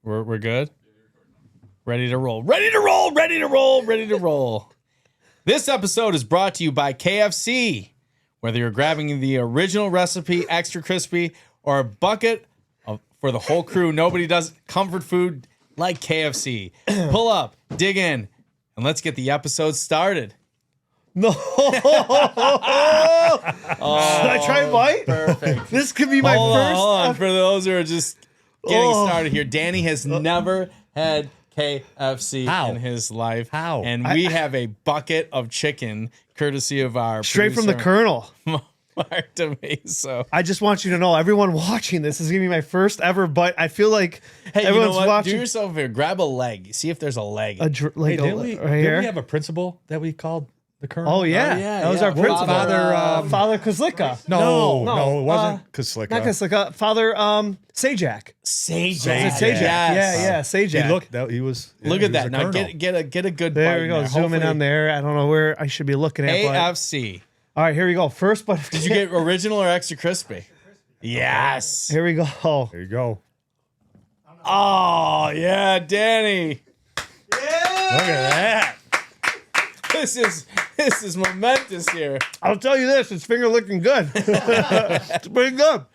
We're good. Ready to roll. Ready to roll. Ready to roll. Ready to roll. This episode is brought to you by KFC. Whether you're grabbing the original recipe, extra crispy, or a bucket for the whole crew, nobody does comfort food like KFC. Pull up, dig in, and let's get the episode started. No. Should I try and bite? Perfect. This could be my first. Hold on. For those who are just getting started here, Danny has never had KFC in his life. How? And we have a bucket of chicken, courtesy of our Straight from the Colonel. Mark DeMeso. I just want you to know, everyone watching this is going to be my first ever bite. I feel like everyone's you know what? watching. Do yourself a favor. Grab a leg. See if there's a leg. Didn't we have a principal that we called the Colonel? Oh, yeah. That was our principal. Father Kozlicka. No, it wasn't Kozlicka. Not Kozlicka. Father Sajak. Sajak. Yeah, Sajak. He looked. He was. Look at that. Now Colonel. get a good bite. There we go. There. Zoom in on there. I don't know where I should be looking at. AFC. All right, here we go. First, but Did you get original or extra crispy? Yes. Here we go. There you go. Oh yeah, Danny. Yeah. Look at that. This is momentous here. I'll tell you this, it's finger looking good. It's pretty good.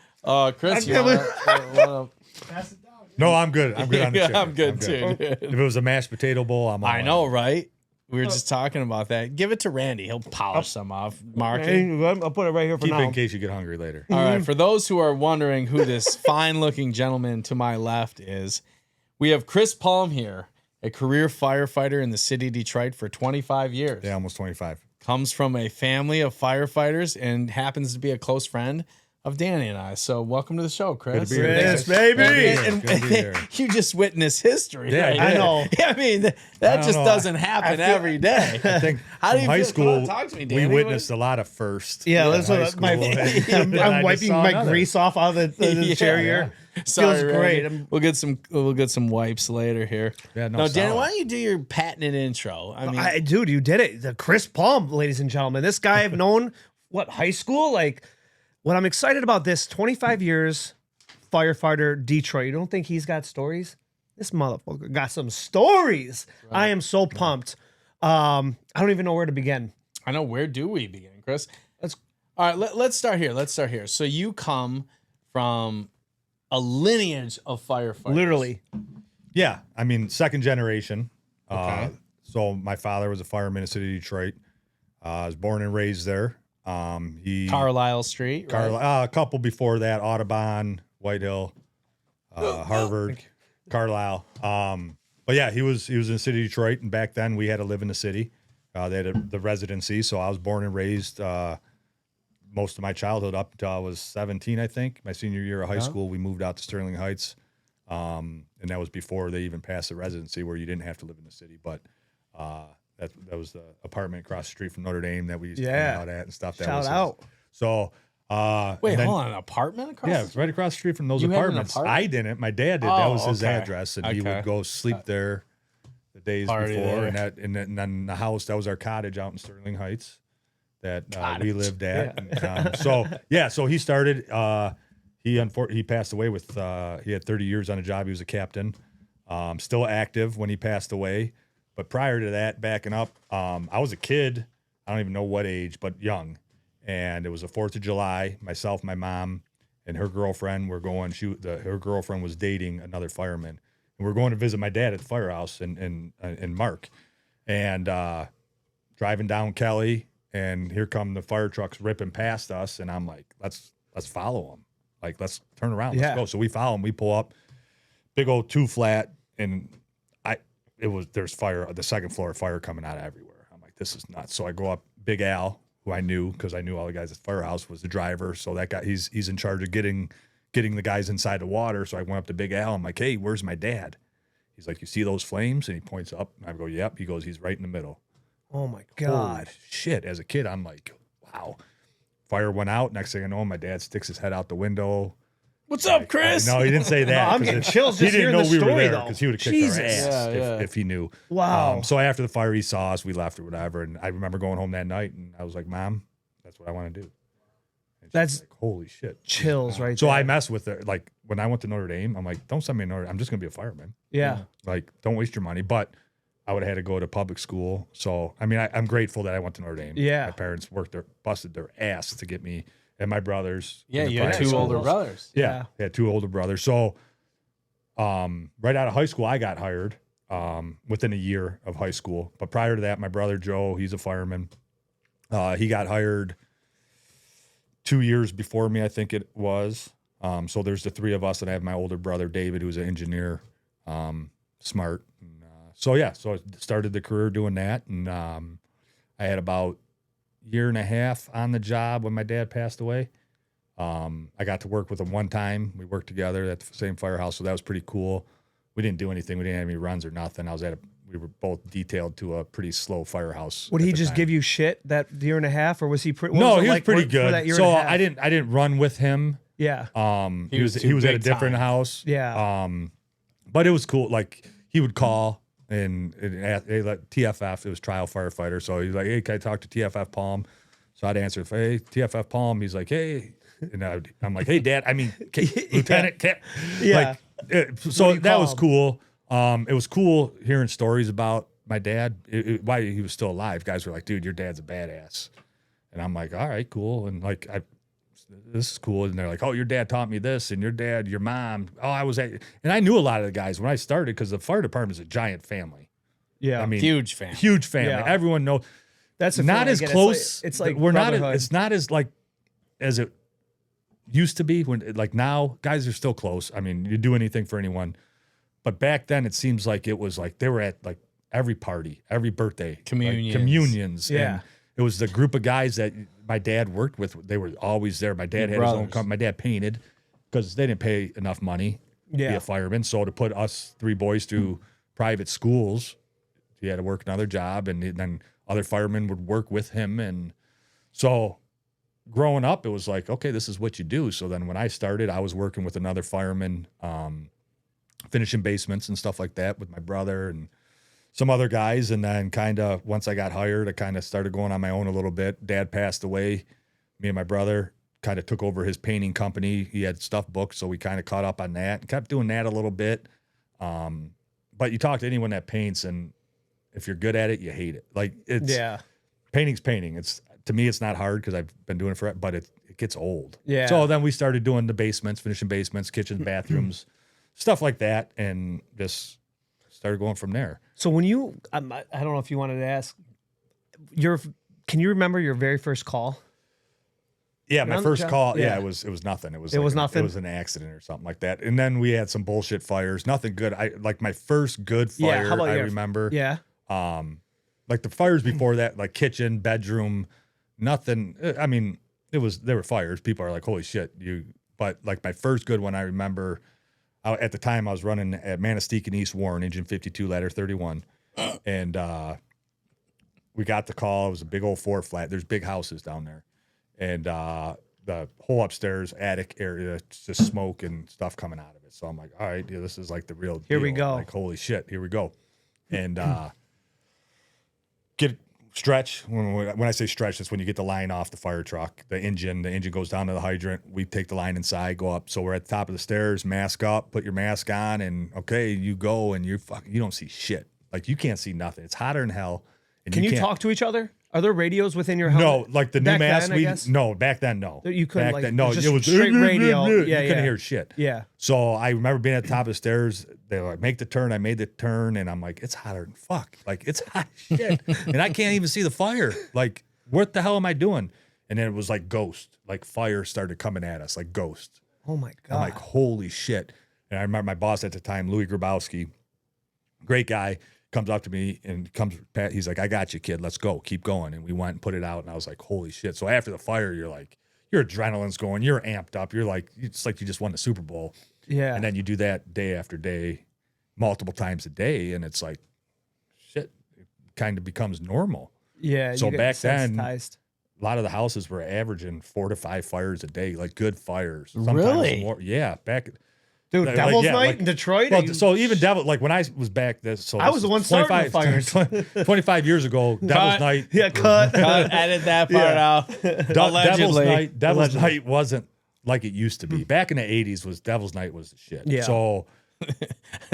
Chris, you can't wanna Pass it down. No, I'm good. I'm good on the chicken. I'm good too. If it was a mashed potato bowl, I'm all I in. know, right? We were just talking about that. Give it to Randy. He'll polish some off. Mark it. I'll put it right here for Keep now. it in case you get hungry later. All right. For those who are wondering who this fine-looking gentleman to my left is, we have Chris Palm here, a career firefighter in the city of Detroit for 25 years. Yeah, almost 25. Comes from a family of firefighters and happens to be a close friend of Danny and I. So welcome to the show, Chris. Good to be here. Yes, baby. And Good to be here. you just witnessed history. Yeah, right I there. know. I mean, that just know. doesn't happen every day. I think How do you from high feel? school, Come on, talk to me, we Danny. witnessed a lot of firsts. Yeah, in that's high what my. school. I'm I just wiping saw my another. grease off out of the Yeah. chair here. Sorry, Feels Randy. great. We'll get some wipes later here. Yeah, no, Now, Danny, solid. why don't you do your patented intro? I mean, Dude, you did it. The Chris Palm, ladies and gentlemen. This guy I've known, high school? Like, what I'm excited about this, 25 years, firefighter, Detroit. You don't think he's got stories? This motherfucker got some stories. Right. I am so pumped. I don't even know where to begin. I know. Where do we begin, Chris? All right, let's start here. So you come from a lineage of firefighters. Literally. Yeah, I mean, second generation. Okay. So my father was a fireman in the city of Detroit. I was born and raised there. Carlisle Street. Right? A couple before that, Audubon, White Hill, Harvard, Carlisle. But yeah, he was in the city of Detroit, and back then we had to live in the city. They had the residency, so I was born and raised most of my childhood up until I was 17, I think. My senior year of high school, we moved out to Sterling Heights, and that was before they even passed the residency where you didn't have to live in the city. But that was the apartment across the street from Notre Dame that we used to hang out at and stuff. Shout out. So wait, hold on, an apartment across? yeah, right across the street from those You had an apartments. apartment? I didn't. My dad did. That was his okay. address, and he Okay. would go sleep there the days Party before. there. And then the house, that was our cottage out in Sterling Heights that we lived at. Yeah. And, so he started. He passed away with. He had 30 years on a job. He was a captain. Still active when he passed away. But prior to that, backing up, I was a kid. I don't even know what age, but young. And it was the 4th of July. Myself, my mom, and her girlfriend were going. Her girlfriend was dating another fireman, and we're going to visit my dad at the firehouse in Mark. And driving down Kelly, and here come the fire trucks ripping past us, and I'm like, let's follow them. Like, let's turn around, let's go. So we follow them. We pull up, big old 2-flat, and there's fire, the second floor fire coming out of everywhere. I'm like, this is nuts. So I go up, Big Al, who I knew because I knew all the guys at the firehouse, was the driver. So that guy, he's in charge of getting the guys inside the water. So I went up to Big Al. I'm like, hey, where's my dad? He's like, you see those flames? And he points up. And I go, yep. He goes, he's right in the middle. Oh my God. Holy shit. As a kid, I'm like, wow. Fire went out. Next thing I know, my dad sticks his head out the window. What's up, Chris? No, he didn't say that. I'm getting chills just He didn't hearing know the we were story, there though. because he would have kicked Jesus. our ass Yeah. if he knew. Wow. So after the fire, he saw us. We left or whatever. And I remember going home that night, and I was like, Mom, that's what I want to do. That's like, holy shit. chills right So there. I mess with it. Like when I went to Notre Dame, I'm like, don't send me to Notre Dame. I'm just gonna be a fireman. Yeah. Like, don't waste your money. But I would have had to go to public school. So I mean, I'm grateful that I went to Notre Dame. Yeah. My parents busted their ass to get me and my brothers. Yeah, in the you had private two older schools. brothers. Yeah, I had 2 older brothers. So right out of high school, I got hired within a year of high school. But prior to that, my brother Joe, he's a fireman. He got hired 2 years before me, I think it was. So there's the 3 of us, and I have my older brother David, who's an engineer, smart. And, so I started the career doing that, and I had about a year and a half on the job when my dad passed away. I got to work with him one time. We worked together at the same firehouse, so that was pretty cool. We didn't do anything. We didn't have any runs or nothing. We were both detailed to a pretty slow firehouse. Would he just give you shit that year and a half, or was he pretty? No, he was pretty for good. that year So and a half? I didn't run with him. Yeah. He was too at a big different time. house. Yeah. But it was cool. Like he would call and ask, hey, like TFF. It was trial firefighter. So he's like, hey, can I talk to TFF Palm? So I'd answer, hey, TFF Palm. He's like, hey, and I'm like, hey, Dad. I mean, Lieutenant. Yeah. So that was him? cool. It was cool hearing stories about my dad. Why he was still alive. Guys were like, dude, your dad's a badass. And I'm like, all right, cool. And like, this is cool. And they're like, oh, your dad taught me this, and your mom. Oh, and I knew a lot of the guys when I started because the fire department is a giant family. Yeah. I mean, Huge family. huge family. Yeah. Everyone knows. That's a Not feeling I as get. close. It's like we're not. brotherhood. It's not as like as it used to be when like now guys are still close. I mean, you do anything for anyone, but back then it seems like it was like they were at like every party, every birthday, Communions. communions. Yeah. And it was the group of guys that my dad worked with. They were always there. My dad had his own Brothers. company. My dad painted because they didn't pay enough money to be Yeah. a fireman. So to put us 3 boys through private schools, he had to work another job, and then other firemen would work with him. And so growing up, it was like, okay, this is what you do. So then when I started, I was working with another fireman, finishing basements and stuff like that with my brother and some other guys. And then kind of once I got hired, I kind of started going on my own a little bit. Dad passed away. Me and my brother kind of took over his painting company. He had stuff booked, so we kind of caught up on that and kept doing that a little bit. But you talk to anyone that paints, and if you're good at it, you hate it. Like painting's painting. To me, it's not hard because I've been doing it forever, but it gets old. Yeah. So then we started doing the basements, finishing basements, kitchens, bathrooms, stuff like that, and just started going from there. So when you, I don't know if you wanted to ask, can you remember your very first call? Yeah, my on the first job? call. Yeah. Yeah, it was nothing. It was nothing? It was an accident or something like that. And then we had some bullshit fires. Nothing good. I like my first good fire. how about I your- remember. Yeah. Like the fires before that, like kitchen, bedroom, nothing. I mean, there were fires. People are like, holy shit, but like my first good one, I remember at the time I was running at Manistee and East Warren, engine 52, ladder 31. And we got the call. It was a big old 4 flat. There's big houses down there. And the whole upstairs attic area, it's just smoke and stuff coming out of it. So I'm like, all right, this is like the real deal. Here we go. Like, holy shit, here we go. And get stretch. When I say stretch, that's when you get the line off the fire truck. The engine goes down to the hydrant. We take the line inside, go up. So we're at the top of the stairs, mask up, put your mask on, and okay, you go, and you don't see shit. Like you can't see nothing. It's hotter than hell. And Can you can't- talk to each other? Are there radios within your No, helmet? like the new Back mask. then, I guess? No, back then, no. You couldn't, Back like, then, no. just It was straight radio. You Yeah, couldn't yeah. hear shit. Yeah. So I remember being at the top of the stairs. They were like, make the turn. I made the turn, and I'm like, it's hotter than fuck. Like it's hot as shit, and I can't even see the fire. Like, what the hell am I doing? And then it was like ghost. Like fire started coming at us, like ghost. Oh my God. I'm like, holy shit. And I remember my boss at the time, Louis Grabowski, great guy, comes up to me and he's like, I got you, kid. Let's go. Keep going. And we went and put it out. And I was like, holy shit. So after the fire, you're like, your adrenaline's going. You're amped up. You're like, it's like you just won the Super Bowl. Yeah. And then you do that day after day, multiple times a day. And it's like, shit, it kind of becomes normal. Yeah. So you get back then, sensitized. a lot of the houses were averaging 4 to 5 fires a day, like good fires. Really? More. Yeah. Dude, Like, Devil's yeah, Night like- in Detroit? Well, so even Devil, like when I was back, I was the one starting the fires. 25 years ago, Devil's Night. Yeah, cut. Edit that part out. Allegedly. Devil's Night wasn't like it used to be. Back in the 80s, Devil's Night was the shit. Yeah. So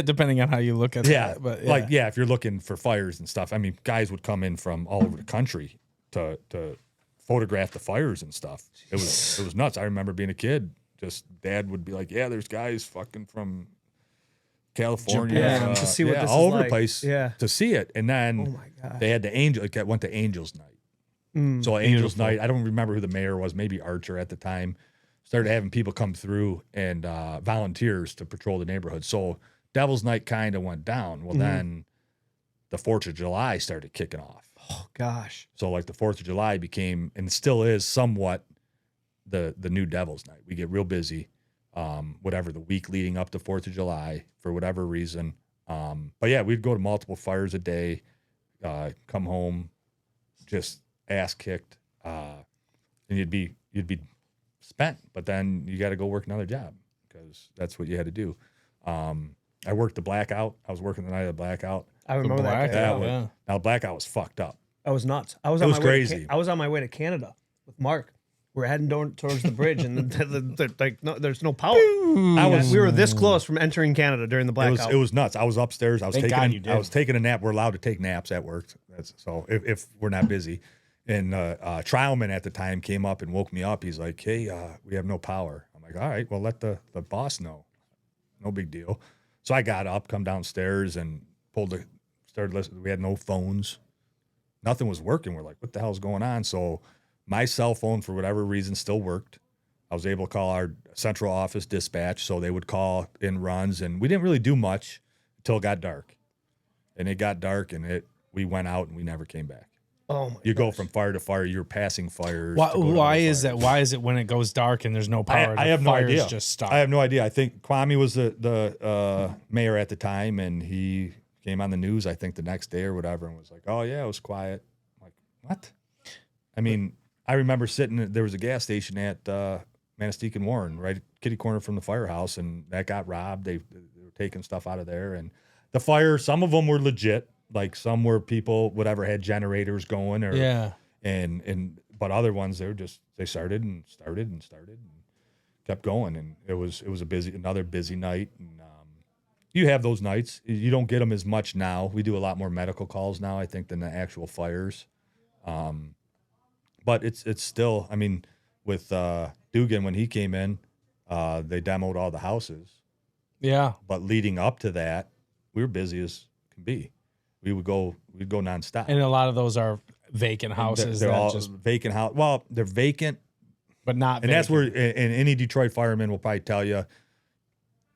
Depending on how you look at that. But yeah. like if you're looking for fires and stuff, I mean, guys would come in from all over the country to photograph the fires and stuff. It was nuts. I remember being a kid. Just dad would be like, "Yeah, there's guys fucking from California Japan. To see what this all is over like. the place Yeah. to see it." And then Oh my God. they had the angel. It went to Angels Night. So Angels Night. I don't remember who the mayor was. Maybe Archer at the time. Started having people come through and volunteers to patrol the neighborhood. So Devil's Night kind of went down. Well, then the 4th of July started kicking off. Oh, gosh. So like the 4th of July became, and still is somewhat, the new Devil's Night. We get real busy, whatever, the week leading up to 4th of July for whatever reason. But yeah, we'd go to multiple fires a day, come home, just ass kicked, and you'd be spent. But then you got to go work another job because that's what you had to do. I worked the blackout. I was working the night of the blackout. I remember that. blackout. Day. Yeah. Now blackout was fucked up. I was nuts. I was It on was my way to crazy. I was on my way to Canada with Mark. We're heading towards the bridge, and like no, there's no power. We were this close from entering Canada during the blackout. It was nuts. I was upstairs. I was Thank God taking you did. I was taking a nap. We're allowed to take naps at work. So if we're not busy. And Trialman at the time came up and woke me up. He's like, "Hey, we have no power." I'm like, "All right, well, let the boss know. No big deal." So I got up, come downstairs, and started listening. We had no phones. Nothing was working. We're like, "What the hell's going on?" So my cell phone, for whatever reason, still worked. I was able to call our central office dispatch, so they would call in runs, and we didn't really do much until it got dark. And it got dark, and we went out, and we never came back. oh my You go gosh. from fire to fire. You're passing fires. Why, to go to why other is fires. that? Why is it when it goes dark and there's no power? I the have no fires idea. Just stop. I have no idea. I think Kwame was the mayor at the time, and he came on the news, I think, the next day or whatever, and was like, "Oh yeah, it was quiet." I'm like, what? I mean, I remember sitting. There was a gas station at Manistee and Warren, right kitty corner from the firehouse, and that got robbed. They were taking stuff out of there, and the fire. Some of them were legit. Like some were people, whatever, had generators going, or yeah. but other ones they started and kept going, and it was another busy night. And you have those nights. You don't get them as much now. We do a lot more medical calls now, I think, than the actual fires. But it's still, I mean, with Dugan when he came in, they demoed all the houses. Yeah. But leading up to that, we were busy as can be. We'd go nonstop. And a lot of those are vacant houses. They're that all just, vacant house. Well, they're vacant, but not. and that's vacant. where and any Detroit fireman will probably tell you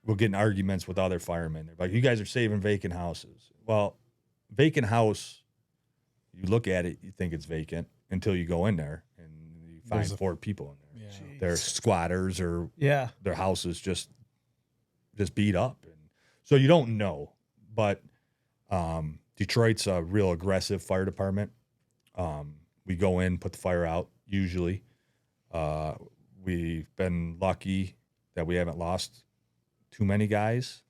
we'll get in arguments with other firemen. They're like, "You guys are saving vacant houses." Well, vacant house, you look at it, you think it's vacant until you go in there and you find 4 people in there. Yeah. They're squatters or Yeah. their house is just beat up, and so you don't know. But Detroit's a real aggressive fire department. We go in, put the fire out. Usually, we've been lucky that we haven't lost too many guys.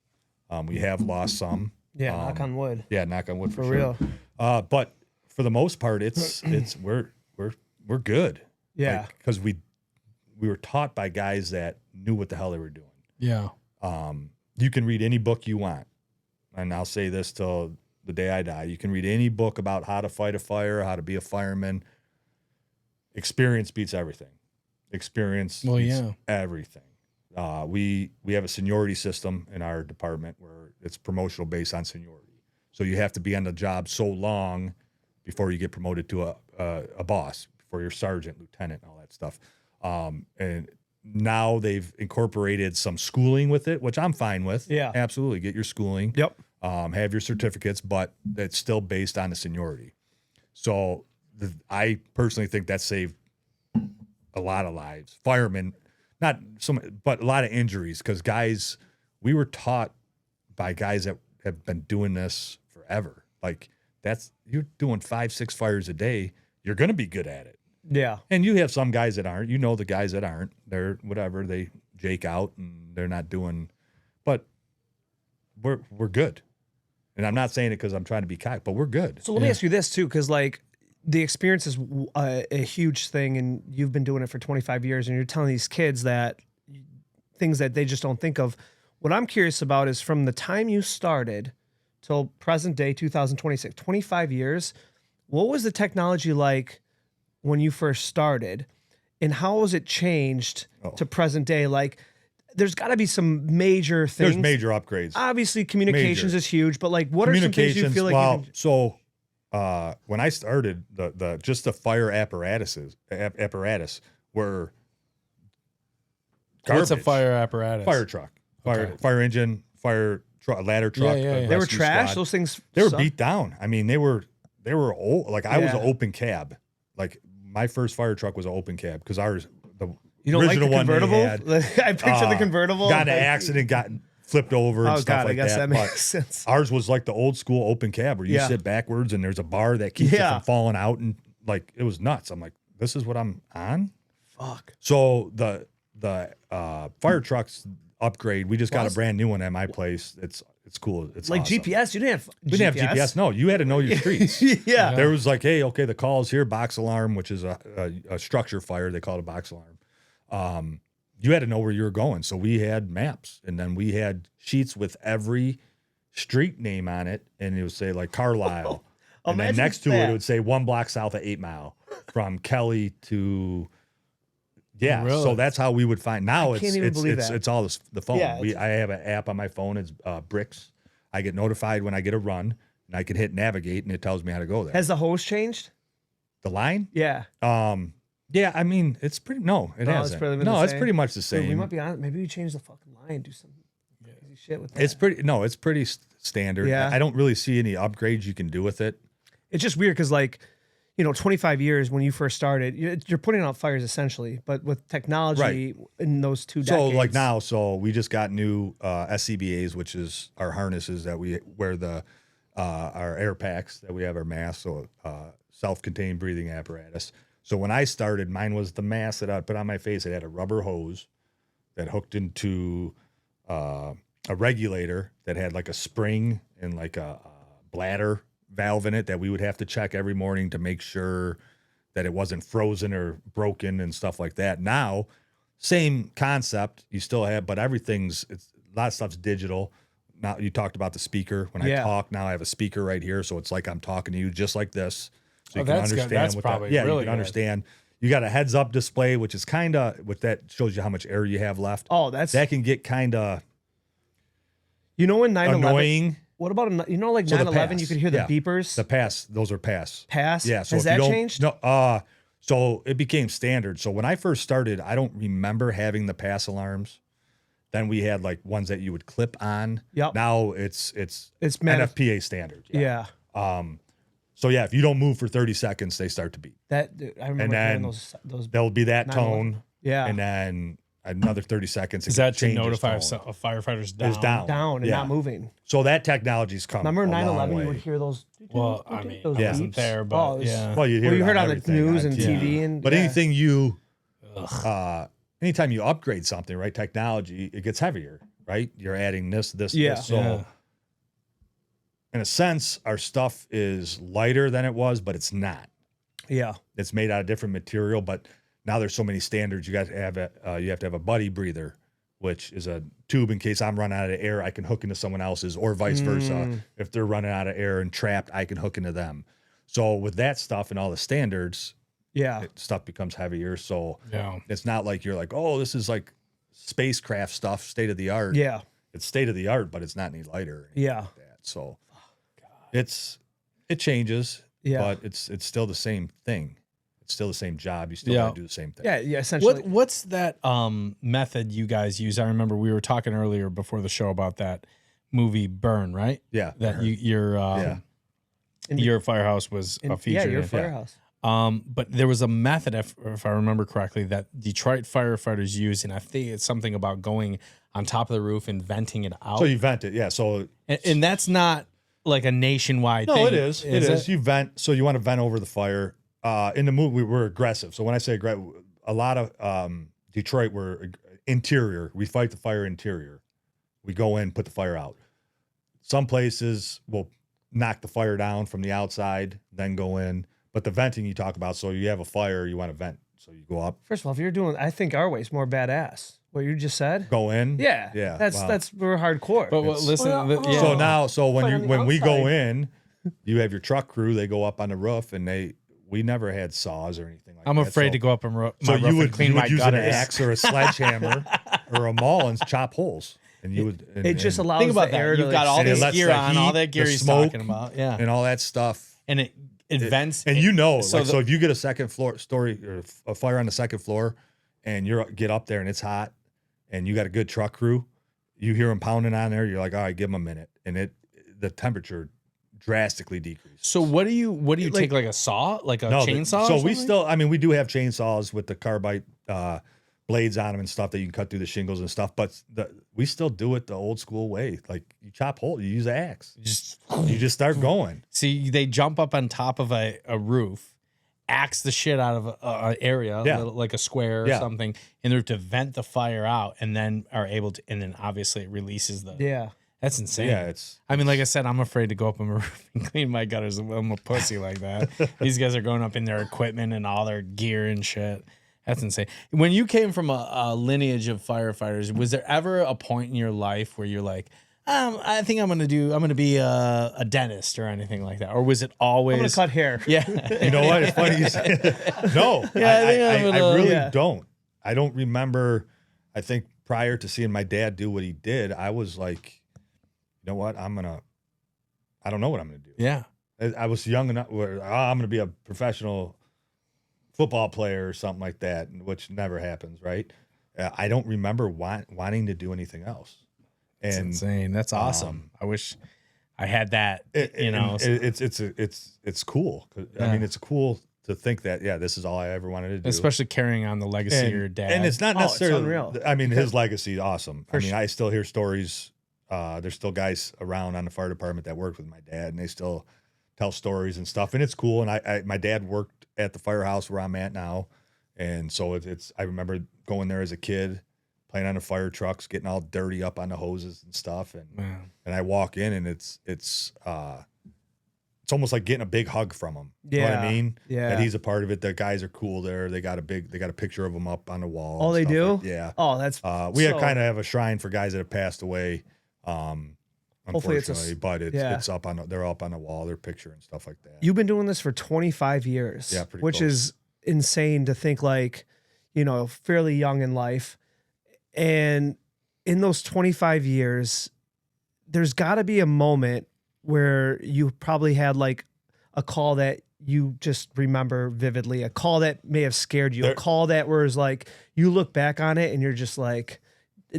We have lost some. Yeah. Knock on wood. Yeah, knock on wood for For sure. real. But for the most part, we're good. Yeah. because we were taught by guys that knew what the hell they were doing. Yeah. You can read any book you want, and I'll say this till the day I die. You can read any book about how to fight a fire, how to be a fireman. Experience beats everything. Experience beats everything. We have a seniority system in our department where it's promotional based on seniority. So you have to be on the job so long before you get promoted to a boss, before you're sergeant, lieutenant, and all that stuff. And now they've incorporated some schooling with it, which I'm fine with. Yeah. Absolutely. Get your schooling. Yep. Have your certificates, but it's still based on the seniority. So I personally think that saved a lot of lives. Firemen, not so much, but a lot of injuries, because guys, we were taught by guys that have been doing this forever. Like, you're doing 5-6 fires a day, you're going to be good at it. Yeah. And you have some guys that aren't. You know the guys that aren't. They're whatever, they jake out and they're not doing. we're good. And I'm not saying it because I'm trying to be cocky, but we're good. So let me ask you this too, because like the experience is a huge thing, and you've been doing it for 25 years, and you're telling these kids that things that they just don't think of. What I'm curious about is from the time you started till present day, 2026, 25 years, what was the technology like when you first started, and how has it changed to present day? Like, there's got to be some major things. There's major upgrades. Obviously, communications Major. is huge, but like, what are some things you feel like? Well, so when I started, just the fire apparatus were garbage. What's a fire apparatus? Fire truck, fire engine, fire truck, ladder truck. Yeah. they were rescue trash. squad. Those things. They were suck. beat down. I mean, they were old. Like I was Yeah. an open cab. Like my first fire truck was an open cab because the You don't like the original one they convertible? had, I picture the convertible. got in an accident, got flipped over and Oh stuff God, like I guess that But makes sense. ours was like the old school open cab where you Yeah. sit backwards and there's a bar that keeps it Yeah. from falling out, and like it was nuts. I'm like, this is what I'm on. Fuck. So the fire trucks upgrade. We just got a Plus- brand new one at my place. It's cool. It's Like awesome. GPS, you didn't have. We didn't have GPS. No, you had to know your streets. Yeah. There was like, hey, okay, the call's here, box alarm, which is a structure fire. They call it a box alarm. You had to know where you were going. So we had maps, and then we had sheets with every street name on it, and it would say like Carlisle. And then Imagine next to that. it would say 1 block south of 8 Mile from Kelly to. Yeah, Really? so that's how we would find. Now can't even believe that. it's all the phone. Yeah, I have an app on my phone. It's Bricks. I get notified when I get a run, and I can hit navigate, and it tells me how to go there. Has the hose changed? The line? Yeah. Yeah, I mean, it's pretty. No, it No, it's hasn't. pretty much No, the it's same. pretty much the Dude, same. we might be on. Maybe we change the fucking line, do some crazy shit with that. It's pretty. No, it's pretty standard. Yeah. I don't really see any upgrades you can do with it. It's just weird because, like, 25 years when you first started, you're putting out fires essentially, but with technology in those 2 So decades. like now, we just got new SCBAs, which is our harnesses that we wear our air packs that we have our masks, so self-contained breathing apparatus. So when I started, mine was the mask that I'd put on my face. It had a rubber hose that hooked into a regulator that had like a spring and like a bladder valve in it that we would have to check every morning to make sure that it wasn't frozen or broken and stuff like that. Now, same concept, you still have, but a lot of stuff's digital. Now you talked about the speaker. When I talk, now I have a speaker right here, so it's like I'm talking to you just like this. So you can that's good. understand That's what probably that, yeah, really you can good. understand. You got a heads up display, which is kind of what that shows you how much air you have left. Oh, that's That can get kind of in 9/11. annoying. What about like So the 9/11? You pass, could hear the yeah. beepers. The pass, those are pass. Pass. Yeah. So Has if you that don't- changed? No. So it became standard. So when I first started, I don't remember having the pass alarms. Then we had like ones that you would clip on. Yep. Now it's NFPA standard. Yeah. So yeah, if you don't move for 30 seconds, they start to beep. That dude, I remember And hearing then those. There'll be that 9/11. tone. Yeah. And then another 30 seconds. Is it that to changes notify tone. a firefighter's down? It's down. down and Yeah. not moving. So that technology's come. Remember a long 9/11? way. You would hear those. Well, I mean, those I wasn't beeps. there, but Oh, it was- yeah. Well, you hear Well, you it heard on on the everything, news on and TV. TV and But yeah. anything anytime you upgrade something, right? Technology, it gets heavier, right? You're adding this. Yeah. So Yeah. in a sense, our stuff is lighter than it was, but it's not. Yeah. It's made out of different material, but now there's so many standards. You got to have you have to have a buddy breather, which is a tube in case I'm running out of air, I can hook into someone else's, or vice versa. If they're running out of air and trapped, I can hook into them. So with that stuff and all the standards, Yeah. stuff becomes heavier. So Yeah. it's not like you're like, oh, this is like spacecraft stuff, state of the art. Yeah. It's state of the art, but it's not any lighter. Or anything Yeah. like that. So it changes, Yeah. but it's still the same thing. It's still the same job. You still Yeah. got to do the same thing. Yeah. Yeah. Essentially. What's that method you guys use? I remember we were talking earlier before the show about that movie Burn, right? Yeah. That Yeah. your firehouse was a feature. Yeah. Your in. firehouse. But there was a method, if I remember correctly, that Detroit firefighters use, and I think it's something about going on top of the roof and venting it out. So you vent it. Yeah. So and that's not like a nationwide thing. no, it is. It is. You vent. So you want to vent over the fire. In the movie, we were aggressive. So when I say aggressive, a lot of Detroit were interior. We fight the fire interior. We go in, put the fire out. some places will knock the fire down from the outside, then go in. But the venting you talk about, so you have a fire, you want to vent. So you go up. First of all, if you're doing, I think our way's more badass. What you just said? Go in. Yeah. Yeah. That's we're hardcore. But listen, Well, So Fire on the when we go outside. in, you have your truck crew, they go up on the roof, and we never had saws or anything like that. I'm afraid to go up and my So roof you and would, clean you my would use gutters. an axe or a sledgehammer or a maul and chop holes. And you would it just allows Think about the air that. to You've got all and it this lets gear the on, heat, all that gear the he's smoke, talking about. Yeah. and all that stuff. And it vents. And you know, So so if you get a second floor story or a fire on the second floor and get up there and it's hot and you got a good truck crew, you hear them pounding on there, you're like, all right, give them a minute. And the temperature drastically decreases. So what do you take, like a saw, like a chainsaw? So or we something? still, I mean, we do have chainsaws with the carbide blades on them and stuff that you can cut through the shingles and stuff, but we still do it the old school way. Like you chop holes, you use an axe. You just start going. See, they jump up on top of a roof, axe the shit out of an area, Yeah. like a square or Yeah. something, in order to vent the fire out, and then are able to, and then obviously it releases the. Yeah. That's insane. Yeah, I mean, like I said, I'm afraid to go up on a roof and clean my gutters. I'm a pussy like that. These guys are going up in their equipment and all their gear and shit. That's insane. When you came from a lineage of firefighters, was there ever a point in your life where you're like, I think I'm gonna be a dentist or anything like that, or was it always? I'm gonna cut hair. Yeah, You know what? It's funny you say no. Yeah, I really Yeah. don't. I don't remember. I think prior to seeing my dad do what he did, I was like, you know what? I don't know what I'm gonna do. yeah. I was young enough where I'm gonna be a professional football player or something like that, which never happens, right? I don't remember wanting to do anything else. That's And insane. That's awesome. I wish I had that. it's cool. I Yeah. mean, it's cool to think that this is all I ever wanted to do. Especially carrying on the legacy of your dad. And it's not Oh, it's necessarily unreal. I mean, his legacy is awesome. I mean, sure. I still hear stories. There's still guys around on the fire department that worked with my dad, and they still tell stories and stuff. And it's cool. And my dad worked at the firehouse where I'm at now, and so I remember going there as a kid, playing on the fire trucks, getting all dirty up on the hoses and stuff. And Man. and I walk in, and it's almost like getting a big hug from him. You know what I Yeah. mean? Yeah. That he's a part of it. The guys are cool there. They got a picture of him up on the wall. Oh, and they stuff do? like- yeah. Oh, that's We so- kind of have a shrine for guys that have passed away. Hopefully it's a Unfortunately, but yeah. it's up they're up on the wall, their picture and stuff like that. You've been doing this for 25 years. Yeah, pretty which close. is insane to think, like, fairly young in life. And in those 25 years, there's got to be a moment where you probably had like a call that you just remember vividly, a call that may have scared you, a call that was like, you look back on it and you're just like,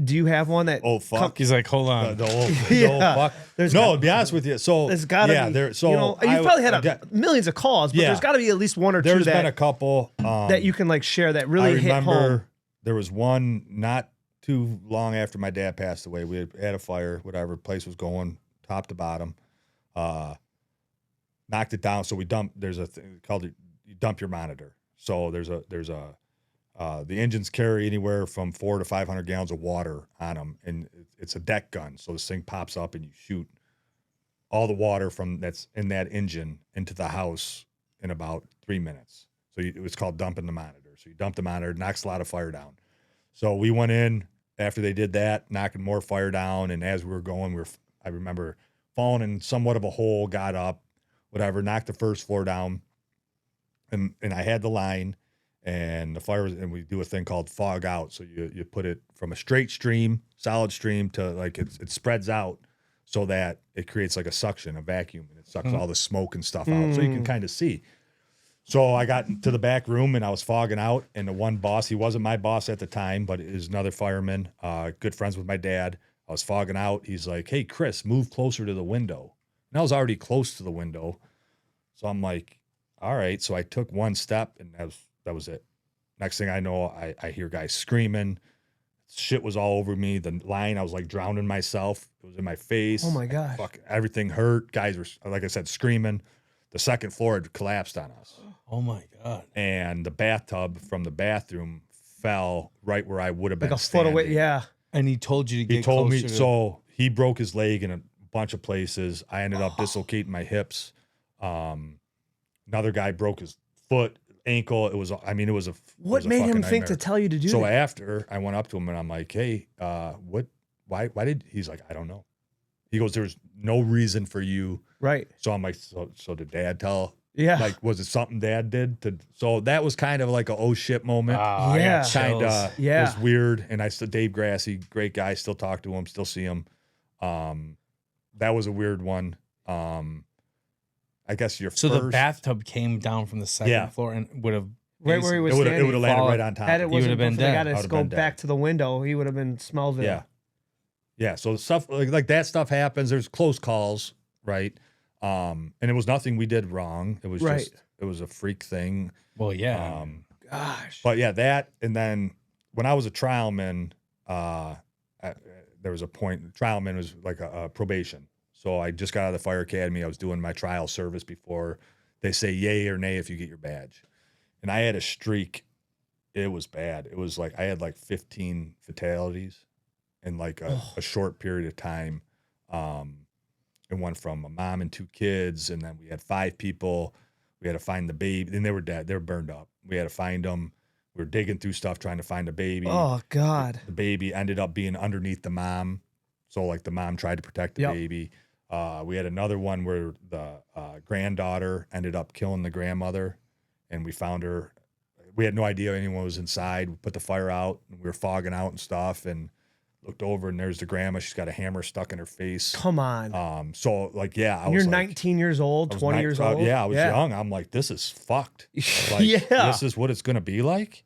do you have one that? Oh fuck! He's like, hold on. The old Yeah. fuck. There's No, gotta to be honest with you, so There's got to yeah, be. there. So you've probably had yeah, millions of calls, but Yeah. there's got to be at least one or two there's been a that couple that you can like share that really I hit home. remember there was one not too long after my dad passed away. We had a fire, whatever, place was going top to bottom. Knocked it down. So we dumped. There's a thing called you dump your monitor. So there's a the engines carry anywhere from 400 to 500 gallons of water on them, and it's a deck gun. So this thing pops up and you shoot all the water from that's in that engine into the house in about 3 minutes. So it was called dumping the monitor. So you dump the monitor, knocks a lot of fire down. So we went in after they did that, knocking more fire down. And as we were going, I remember falling in somewhat of a hole, got up, whatever, knocked the first floor down. And I had the line, and the fire was, and we do a thing called fog out. So you put it from a straight stream, solid stream, to like it spreads out so that it creates like a suction, a vacuum, and it sucks all the smoke and stuff out. So you can kind of see. So I got to the back room and I was fogging out, and the one boss, he wasn't my boss at the time, but is another fireman, good friends with my dad. I was fogging out. He's like, "Hey, Chris, move closer to the window." And I was already close to the window. So I'm like, all right. So I took one step, and that was it. Next thing I know, I hear guys screaming. Shit was all over me. The line, I was like drowning myself. It was in my face. Oh my gosh. Fuck, everything hurt. Guys were, like I said, screaming. The second floor had collapsed on us. Oh my God. And the bathtub from the bathroom fell right where I would have been like a standing. foot away. Yeah. And he told you to get He told me, closer to- so he broke his leg in a bunch of places. I ended up dislocating my hips. Another guy broke his foot, ankle. It was a What it was a made fucking him think to nightmare. tell you to do So that? after I went up to him and I'm like, hey, why did, he's like, I don't know. He goes, there's no reason for you. Right. So I'm like, so did dad tell? Yeah. Like, was it something dad did to, so that was kind of like a oh shit moment. I got Yeah. Kind chills. of Yeah. was weird. And I still, Dave Grassy, great guy, still talk to him, still see him. That was a weird one. I guess your So first, the bathtub came down from the second Yeah. floor and would have Right where he was it would standing. have landed fall- right on top. Had it of him. wasn't would've been before they dead. got I to would've go been back dead. to the window, he would have been Smallville. Yeah. Yeah. So stuff like that stuff happens. There's close calls, right? And it was nothing we did wrong. It was Right. just, it was a freak thing. well, yeah. Gosh. But yeah, that, and then when I was a trialman, there was a point, trialman was like a probation. So I just got out of the fire academy. I was doing my trial service before they say yay or nay if you get your badge. And I had a streak. It was bad. It was like, I had like 15 fatalities in like a short period of time. It went from a mom and 2 kids, and then we had 5 people. We had to find the baby, and they were dead. They were burned up. We had to find them. We were digging through stuff trying to find a baby. Oh God. The baby ended up being underneath the mom. So like the mom tried to protect the Yep. baby. We had another one where the granddaughter ended up killing the grandmother, and we found her. We had no idea anyone was inside. We put the fire out, and we were fogging out and stuff, and looked over, and there's the grandma. She's got a hammer stuck in her face. Come on. So like, yeah, I And was you're like, 19 years old, I was 20 ni- years old. Yeah, I was young. I'm like, this is fucked. Like, Yeah. this is what it's going to be like.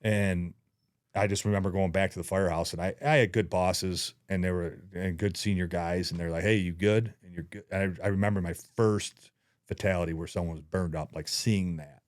And I just remember going back to the firehouse, and I had good bosses, and they were and good senior guys, and they're like, hey, you good? And you're good. And I remember my first fatality where someone was burned up, like seeing that,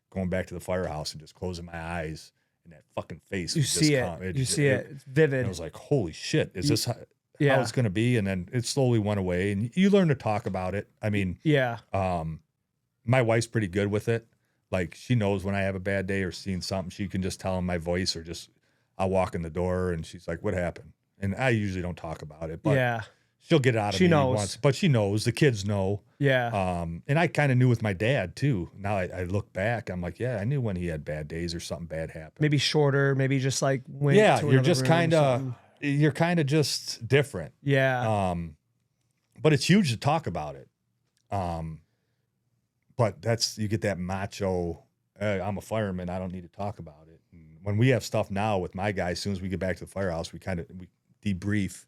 going back to the firehouse and just closing my eyes, and that fucking face. You was see just it. You see it. It's vivid. And I was like, holy shit, is this how Yeah. it's going to be? And then it slowly went away, and you learn to talk about it. I mean, Yeah. my wife's pretty good with it. Like, she knows when I have a bad day or seen something, she can just tell in my voice, or just I'll walk in the door and she's like, what happened? And I usually don't talk about it, but Yeah. she'll get it out of She me knows. once. But she knows, the kids know. Yeah. And I kind of knew with my dad too. Now I look back, I'm like, yeah, I knew when he had bad days or something bad happened. Maybe shorter, maybe just like went Yeah, to you're another just room, kind of, something. you're kind of just different. Yeah. But it's huge to talk about it. But you get that macho, I'm a fireman, I don't need to talk about it. And when we have stuff now with my guys, as soon as we get back to the firehouse, we debrief,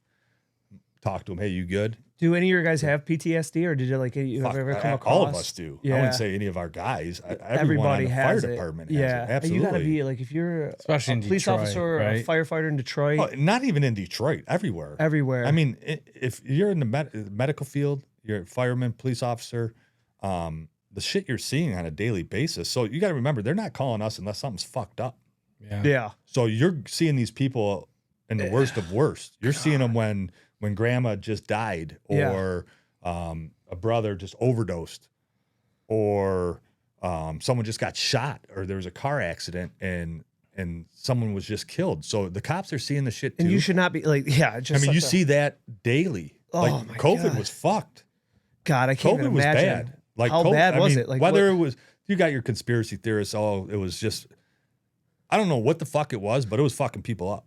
talk to them. Hey, you good? Do any of your guys have PTSD, or did you like you Fuck, have ever come across? all of us do. I Yeah. wouldn't say any of our guys. Everyone Everybody on the has fire it. department has Yeah. it. Absolutely. You gotta be like, if you're Especially a in police Detroit, officer or a right? firefighter in Detroit, Oh, not even in Detroit, everywhere. everywhere. I mean, if you're in the medical field, you're a fireman, police officer, the shit you're seeing on a daily basis. So you got to remember, they're not calling us unless something's fucked up. Yeah. yeah. So you're seeing these people in the worst of worst. You're seeing them when grandma just died, Yeah. or a brother just overdosed, or someone just got shot, or there was a car accident and someone was just killed. So the cops are seeing the shit too. And you should not be like, yeah. Just I mean, you such a- see that daily. Oh, like my COVID God. was fucked. God, I can't COVID even was imagine. bad. Like, how bad was it? Like, whether what- it was, you got your conspiracy theorists. Oh, it was just, I don't know what the fuck it was, but it was fucking people up.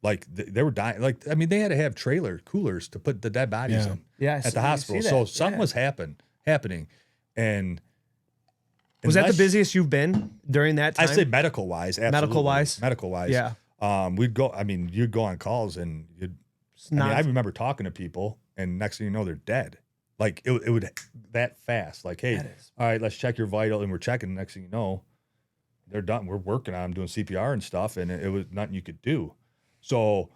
Like they were dying. Like, I mean, they had to have trailer coolers to put the dead bodies Yeah. in Yeah, I at see- the you hospital. see So that. something Yeah. was happening. And Was that the unless- busiest you've been during that time? I say medical wise, absolutely. Medical-wise? Medical wise. Yeah. We'd go, I mean, you'd go on calls and It's I mean, not- I remember talking to people, and next thing you know, they're dead. Like it would that fast. Like, hey, That is- all right, let's check your vital, and we're checking. Next thing you know, they're done. We're working on them, doing CPR and stuff, and it was nothing you could do. So,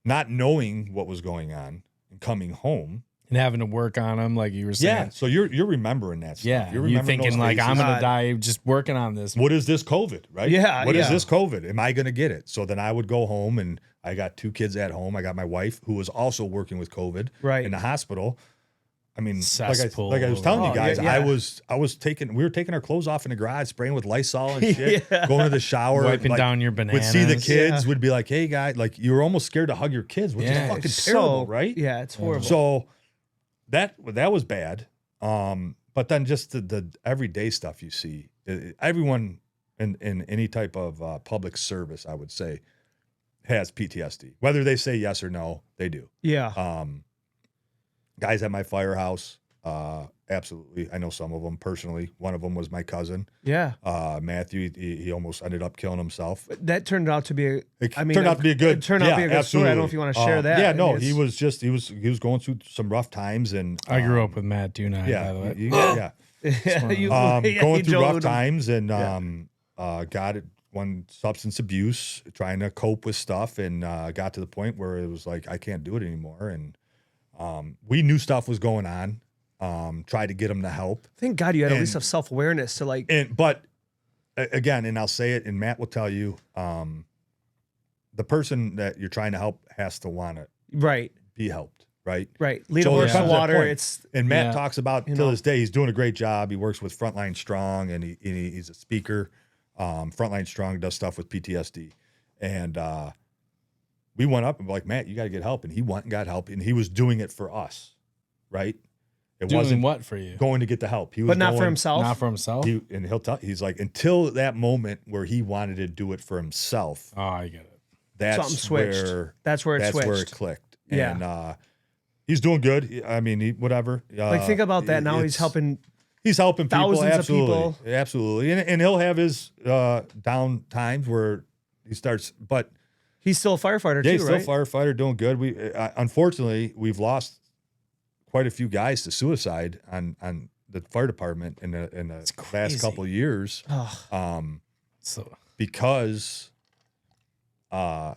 not knowing what was going on and coming home, And having to work on them, like you were saying. yeah. So you're remembering that stuff. Yeah. You're You're remembering thinking, those like, I'm faces. going to die just working on this. What is this COVID, right? Yeah, What is yeah. this COVID? Am I going to get it? So then I would go home, and I got 2 kids at home. I got my wife, who was also working with COVID Right. in the hospital. I mean, Cesspool. like I was telling Oh, you guys, yeah. I was taking, we were taking our clothes off in the garage, spraying with Lysol and shit, Yeah. going to the shower, Wiping like, down your would see the bananas. kids, Yeah. would be like, hey guy, like you were almost scared to hug your kids, which Yeah. is fucking It's terrible, so- right? Yeah, it's horrible. So that was bad. But then just the everyday stuff you see, everyone in any type of public service, I would say, has PTSD. Whether they say yes or no, they do. Yeah. Guys at my firehouse, absolutely. I know some of them personally. One of them was my cousin. Yeah. Matthew, he almost ended up killing himself. That turned out to be Turned out to be a good story. I don't know if you want to share that. Yeah, I no, mean, he was going through some rough times, and I grew up with Matt Dunai, yeah, by the way. Going through rough times, and got one substance abuse, trying to cope with stuff, and got to the point where it was like I can't do it anymore, and we knew stuff was going on. Tried to get him to help. Thank God you had at least have self-awareness to like. But again, and I'll say it, and Matt will tell you, the person that you're trying to help has to want to be helped, right? Right. Lead a horse to water. And Matt talks about till this day, he's doing a great job. He works with Frontline Strong, and he's a speaker. Frontline Strong does stuff with PTSD, and we went up and were like, Matt, you got to get help, and he went and got help, and he was doing it for us, right? It wasn't what for you? Going to get the help. He was but not for himself. Not for himself. And he'll tell. He's like, until that moment where he wanted to do it for himself. Oh, I get it. Something switched. That's where it switched. That's where it clicked. Yeah. And he's doing good. I mean, whatever. Like think about that. Now he's helping. He's helping people. Thousands of people. Absolutely. And he'll have his down times where he starts, but he's still a firefighter too, right? He's still a firefighter, doing good. We unfortunately we've lost quite a few guys to suicide on the fire department in the last couple of years. Because the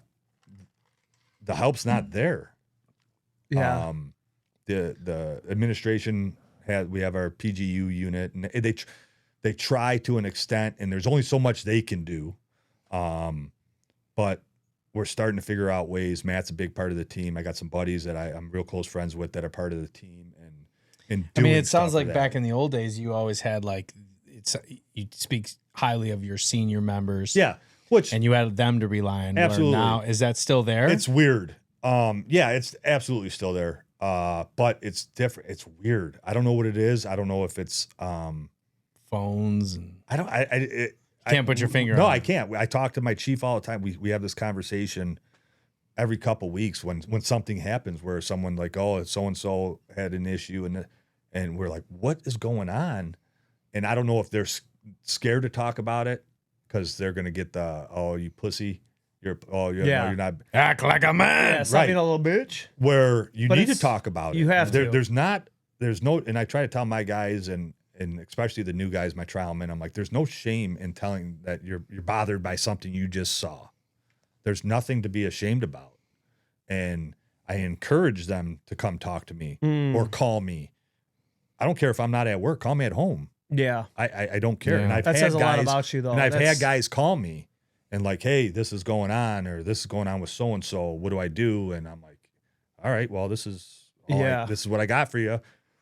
help's not there. Yeah. The administration we have our PGU unit, and they try to an extent, and there's only so much they can do. But we're starting to figure out ways. Matt's a big part of the team. I got some buddies that I'm real close friends with that are part of the team, and I mean, it sounds like back in the old days, you always had like you speak highly of your senior members, and you had them to rely on. Absolutely. Now, is that still there? It's weird. Yeah, it's absolutely still there. But it's different. It's weird. I don't know what it is. I don't know if it's phones and I can't put your finger on it. No, it. I can't. I talk to my chief all the time. We have this conversation every couple weeks when something happens where someone like, oh, so and so had an issue, and we're like, what is going on? And I don't know if they're scared to talk about it because they're gonna get the, oh, you pussy. You're not act like a man. Yeah, stop being a little bitch. Where you need to talk about it. You have to. There's no, and I try to tell my guys and especially the new guys, my trial men, I'm like, there's no shame in telling that you're bothered by something you just saw. There's nothing to be ashamed about. And I encourage them to come talk to me or call me. I don't care if I'm not at work, call me at home. Yeah. I don't care. Yeah. And I've that had says a guys, lot about you though. And I've had guys call me and like, hey, this is going on, or this is going on with so-and-so. What do I do? And I'm like, all right, well, this is what I got for you.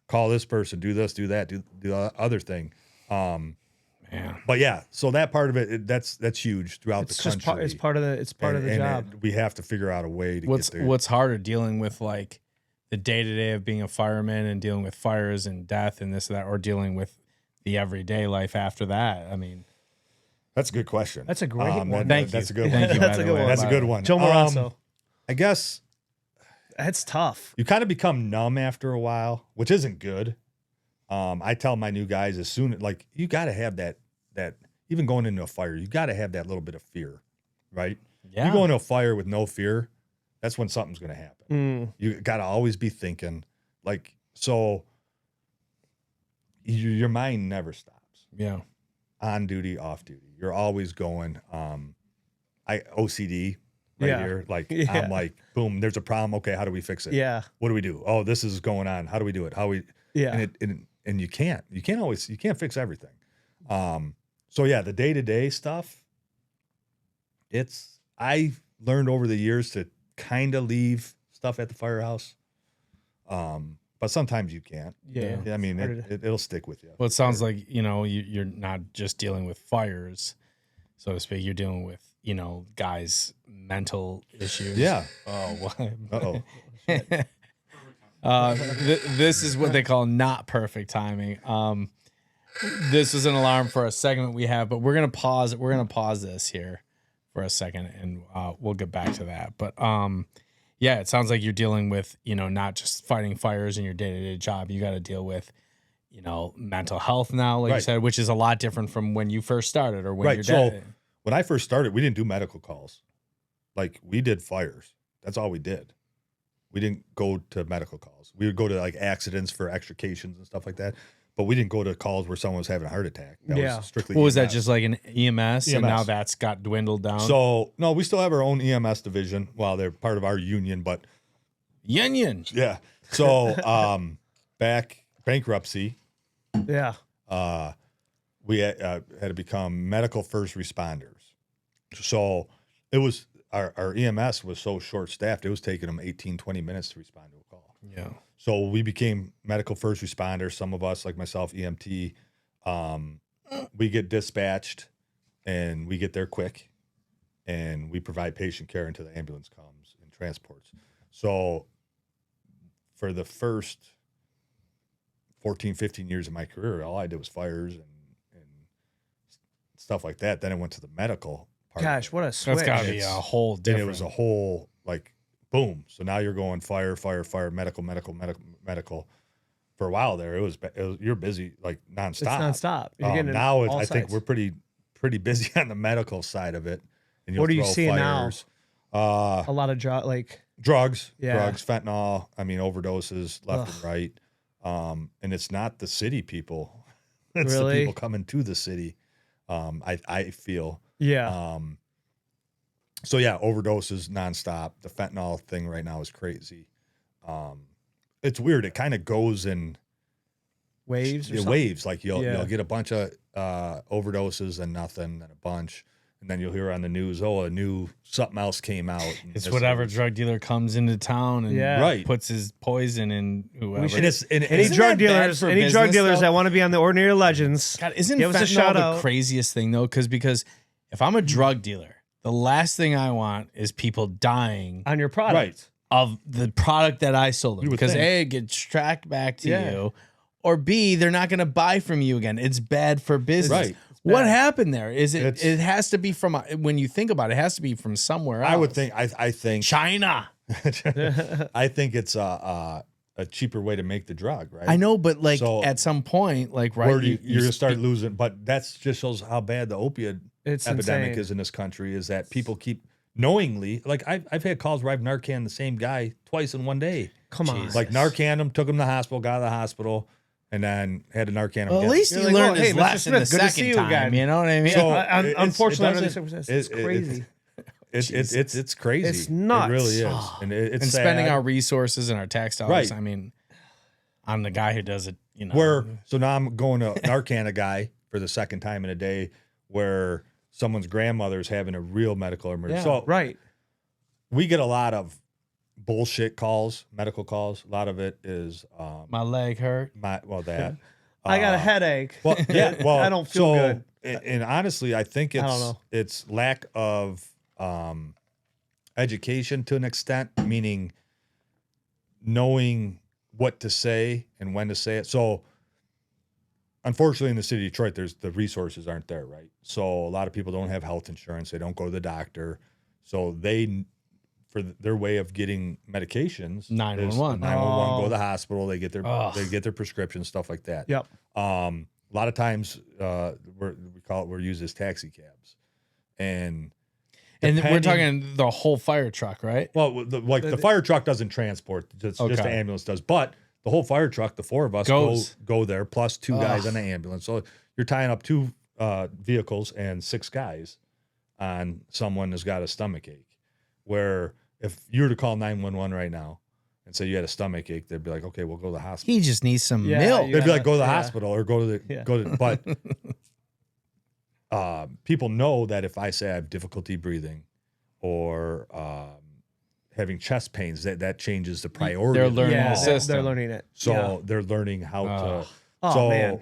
Call this person, do this, do that, do the other thing. But yeah, so that part of it, that's huge throughout the country. It's part of the job. We have to figure out a way to get there. What's harder, dealing with like the day-to-day of being a fireman and dealing with fires and death and this and that, or dealing with the everyday life after that? I mean, that's a good question. That's a great one. Thank you. That's a good one. Thank you. That's a good one. That's a good one. Joe Morasso. I guess That's tough. you kind of become numb after a while, which isn't good. I tell my new guys as soon like you got to have that even going into a fire, you got to have that little bit of fear, right? Yeah. You go into a fire with no fear, that's when something's going to happen. You got to always be thinking like, so your mind never stops. Yeah. On duty, off duty. You're always going, OCD right here. Like, I'm like, boom, there's a problem. Okay. How do we fix it? Yeah. What do we do? Oh, this is going on. How do we do it? And you can't fix everything. So yeah, the day-to-day stuff, I learned over the years to kind of leave stuff at the firehouse. But sometimes you can't. Yeah. I mean, it'll stick with you. Well, it sounds like, you're not just dealing with fires, so to speak. You're dealing with, guys' mental issues. Yeah. Oh, what? Uh-oh. This is what they call not perfect timing. This is an alarm for a segment we have, but we're gonna pause it. We're gonna pause this here for a second, and we'll get back to that. But yeah, it sounds like you're dealing with, not just fighting fires in your day-to-day job. You got to deal with, mental health now, like you said, which is a lot different from when you first started or when you're So when I first started, we didn't do medical calls. Like, we did fires. That's all we did. We didn't go to medical calls. We would go to like accidents for extrications and stuff like that. But we didn't go to calls where someone was having a heart attack. That was strictly What was that, EMS. just like an EMS, and now that's got dwindled down? So, no, we still have our own EMS division. Well, they're part of our union, but... Union. Yeah. So, back bankruptcy, Yeah. we had to become medical first responders. So, it was... Our EMS was so short-staffed, it was taking them 18, 20 minutes to respond to a call. Yeah. So we became medical first responders. Some of us, like myself, EMT, we get dispatched and we get there quick, and we provide patient care until the ambulance comes and transports. So for the first 14, 15 years of my career, all I did was fires and stuff like that. Then I went to the medical part. Gosh, what a switch. That's got to be a whole Then different. it was a whole, like, boom. So now you're going fire, medical. For a while there, it was you're busy like nonstop. It's nonstop. You're getting now all I think sides. we're pretty busy on the medical side of it. And What are you throw seeing now? now? A lot of Drugs, Yeah. fentanyl. I mean, overdoses left Ugh. and right. And it's not the city people; it's Really? the people coming to the city. I feel. yeah. So yeah, overdoses nonstop. The fentanyl thing right now is crazy. It's weird. It kind of goes in Waves or something? waves. Like Yeah. you'll get a bunch of overdoses and nothing, and a bunch, and then you'll hear on the news, a new something else came out. and It's this whatever is- drug dealer comes into town and Yeah. Right. puts his poison in whoever. And it's and Any it's- drug that bad dealers, for any drug business, dealers though? that want to be on the Ordinary Legends, God, isn't give us a fentanyl shout the out. craziest thing though? Because if I'm a drug dealer, the last thing I want is people dying on your product. right. of the product that I sold them. You would Because think. A, it gets tracked back to Yeah. you, or B, they're not going to buy from you again. It's bad for business. Right. What bad. happened there? Is it? It's- It has to be from when you think about it, it has to be from somewhere else. I would think. I think. China. I think it's a cheaper way to make the drug. Right. I know, but like So- at some point, like right, Where you're gonna start losing, but that's just shows how bad the opiate It's epidemic insane. is in this country. Is that people keep knowingly, like I've had calls where I've Narcan the same guy twice in one day. Come on. Jesus. Like Narcan him, took him to the hospital, got out of the hospital, and then had to Narcan him Well, at again. least You're he like, learned oh, his hey, Mr. lesson Smith, the good to see second you time. again. You know what I mean? So- Unfortunately, under it these circumstances, doesn't- it's crazy. It's crazy. It's nuts. It really is, and it's and sad. spending our resources and our tax dollars. Right. I mean, I'm the guy who does it. So now I'm going to Narcan a guy for the second time in a day, where someone's grandmother is having a real medical emergency. Yeah, So right. we get a lot of bullshit calls, medical calls. A lot of it is my leg hurt. that. I got a headache. Well, yeah. Well, I don't feel good. And honestly, I think I don't know. it's lack of education to an extent, meaning knowing what to say and when to say it. So, unfortunately, in the city of Detroit, the resources aren't there, right? So a lot of people don't have health insurance. They don't go to the doctor. So for their way of getting medications, 911. 911, go to Oh. the hospital. They get their prescriptions, stuff like that. Yep. A lot of times, we're used as taxi cabs, and And we're depending- talking the whole fire truck, right? well, the fire truck doesn't transport; just the Okay. ambulance does. But the whole fire truck, the four of us Goes. go there, plus two guys on the ambulance. So you're tying up two vehicles and 6 guys on someone that's got a stomach ache. Where if you were to call 911 right now and say you had a stomach ache, they'd be like, "Okay, we'll go to the hospital." He just needs some Yeah, milk. you They'd be like, gotta- "Go to the yeah. hospital or go to the Yeah. go to." But people know that if I say I have difficulty breathing or having chest pains, that changes the priority. They're of the learning Yeah, the call. system. they're learning it. So Yeah. they're learning how Ugh. to. Oh, so man.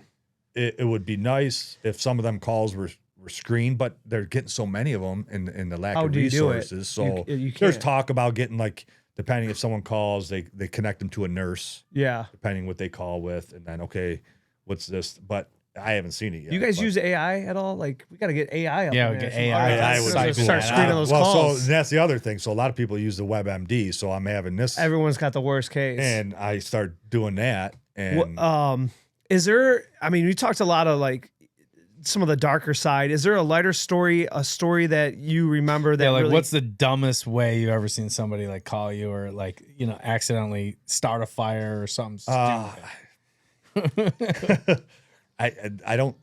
it would be nice if some of them calls were screened, but they're getting so many of them in the lack How of do you do it? resources. So You there's can't. talk about getting like depending if someone calls, they connect them to a nurse, Yeah. depending what they call with, and then okay, what's this? But I haven't seen it yet. You guys but- use AI at all? Like, we got to get AI up Yeah, in we there. get Some AI. artificial AI intelligence would start be screening cool. those Well, calls. so that's the other thing. So a lot of people use the WebMD. So I'm having this, Everyone's got the worst case. and I start doing that. And Is there, I mean, we talked a lot of like some of the darker side. Is there a lighter story, a story that you remember that Yeah, like really, what's the dumbest way you've ever seen somebody like call you or like, you know, accidentally start a fire or something stupid? I don't.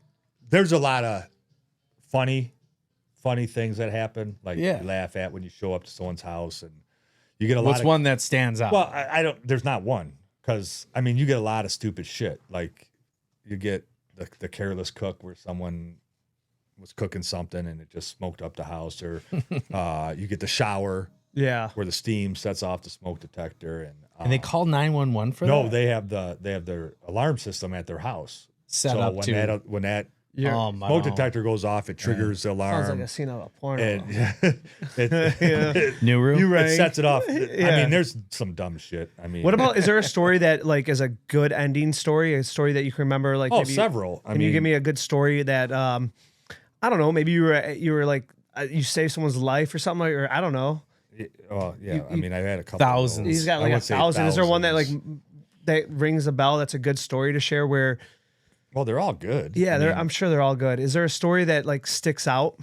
There's a lot of funny things that happen. Like Yeah. you laugh at when you show up to someone's house, and you get a lot. What's of, one that stands out? Well, I don't. There's not one, because I mean, you get a lot of stupid shit. Like you get the careless cook where someone was cooking something and it just smoked up the house, or you get the shower yeah. where the steam sets off the smoke detector, and they call 911 for that? no, they have their alarm system at their house Set so up when to. that Oh, my smoke God. detector goes off, it triggers the Sounds like alarm. a scene of a porno. And it, New room? You it rang. sets it off. I Yeah. mean, there's some dumb shit. I mean, What about, is there a story that like is a good ending story, a story that you can remember? Like, maybe, several. I can mean, you give me a good story that, I don't know, maybe you were like, you saved someone's life or something, or I don't know. well, yeah. I mean, I've had a couple. Thousands. Of those. He's got I like would 1,000. say Is there one that like thousands. that rings a bell? That's a good story to share. Where Well, they're all good. yeah, I mean, I'm sure they're all good. Is there a story that like sticks out?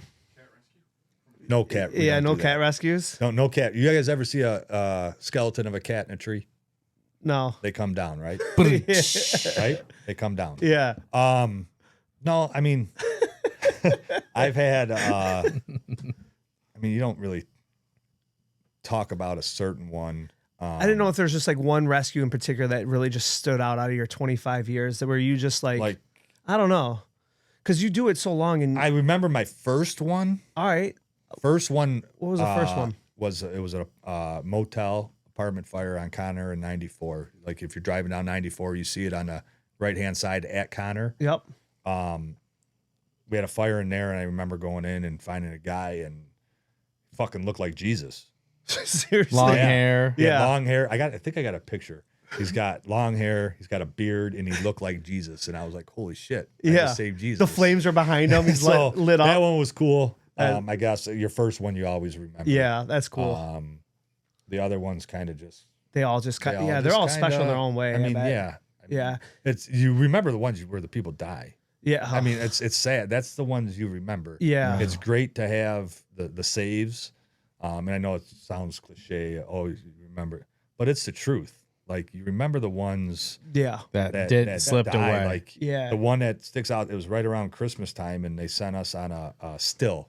no cat. we Yeah, don't no do cat that. rescues. No cat. You guys ever see a skeleton of a cat in a tree? No. They come down, right? yeah. Right? They come down. Yeah. No, I mean, I've had. I mean, you don't really talk about a certain one. I didn't know if there's just like one rescue in particular that really just stood out of your 25 years that where you just like I don't know, because you do it so long and I remember my first one. all right. First one. What was the first one? It was a motel apartment fire on Connor in '94. Like if you're driving down '94, you see it on the right hand side at Connor. Yep. We had a fire in there, and I remember going in and finding a guy and fucking looked like Jesus. Seriously. Long Yeah. hair. He had Yeah. long hair. I think I got a picture. He's got long hair. He's got a beard, and he looked like Jesus. And I was like, "Holy shit! I Yeah. just saved Jesus." The flames are behind him. He's So lit that up. one was cool. I guess your first one you always remember. Yeah, that's cool. The other one's kind of just. They all just kind they yeah, all they're just all special in kinda- their own way. I mean, bet. yeah. I mean, Yeah. It's you remember the ones where the people die. Yeah. I mean, it's sad. That's the ones you remember. Yeah. It's great to have the saves. And I know it sounds cliche, always you remember, but it's the truth. Like you remember the ones yeah. That slipped die. away. Like Yeah. the one that sticks out. It was right around Christmas time, and they sent us on a still,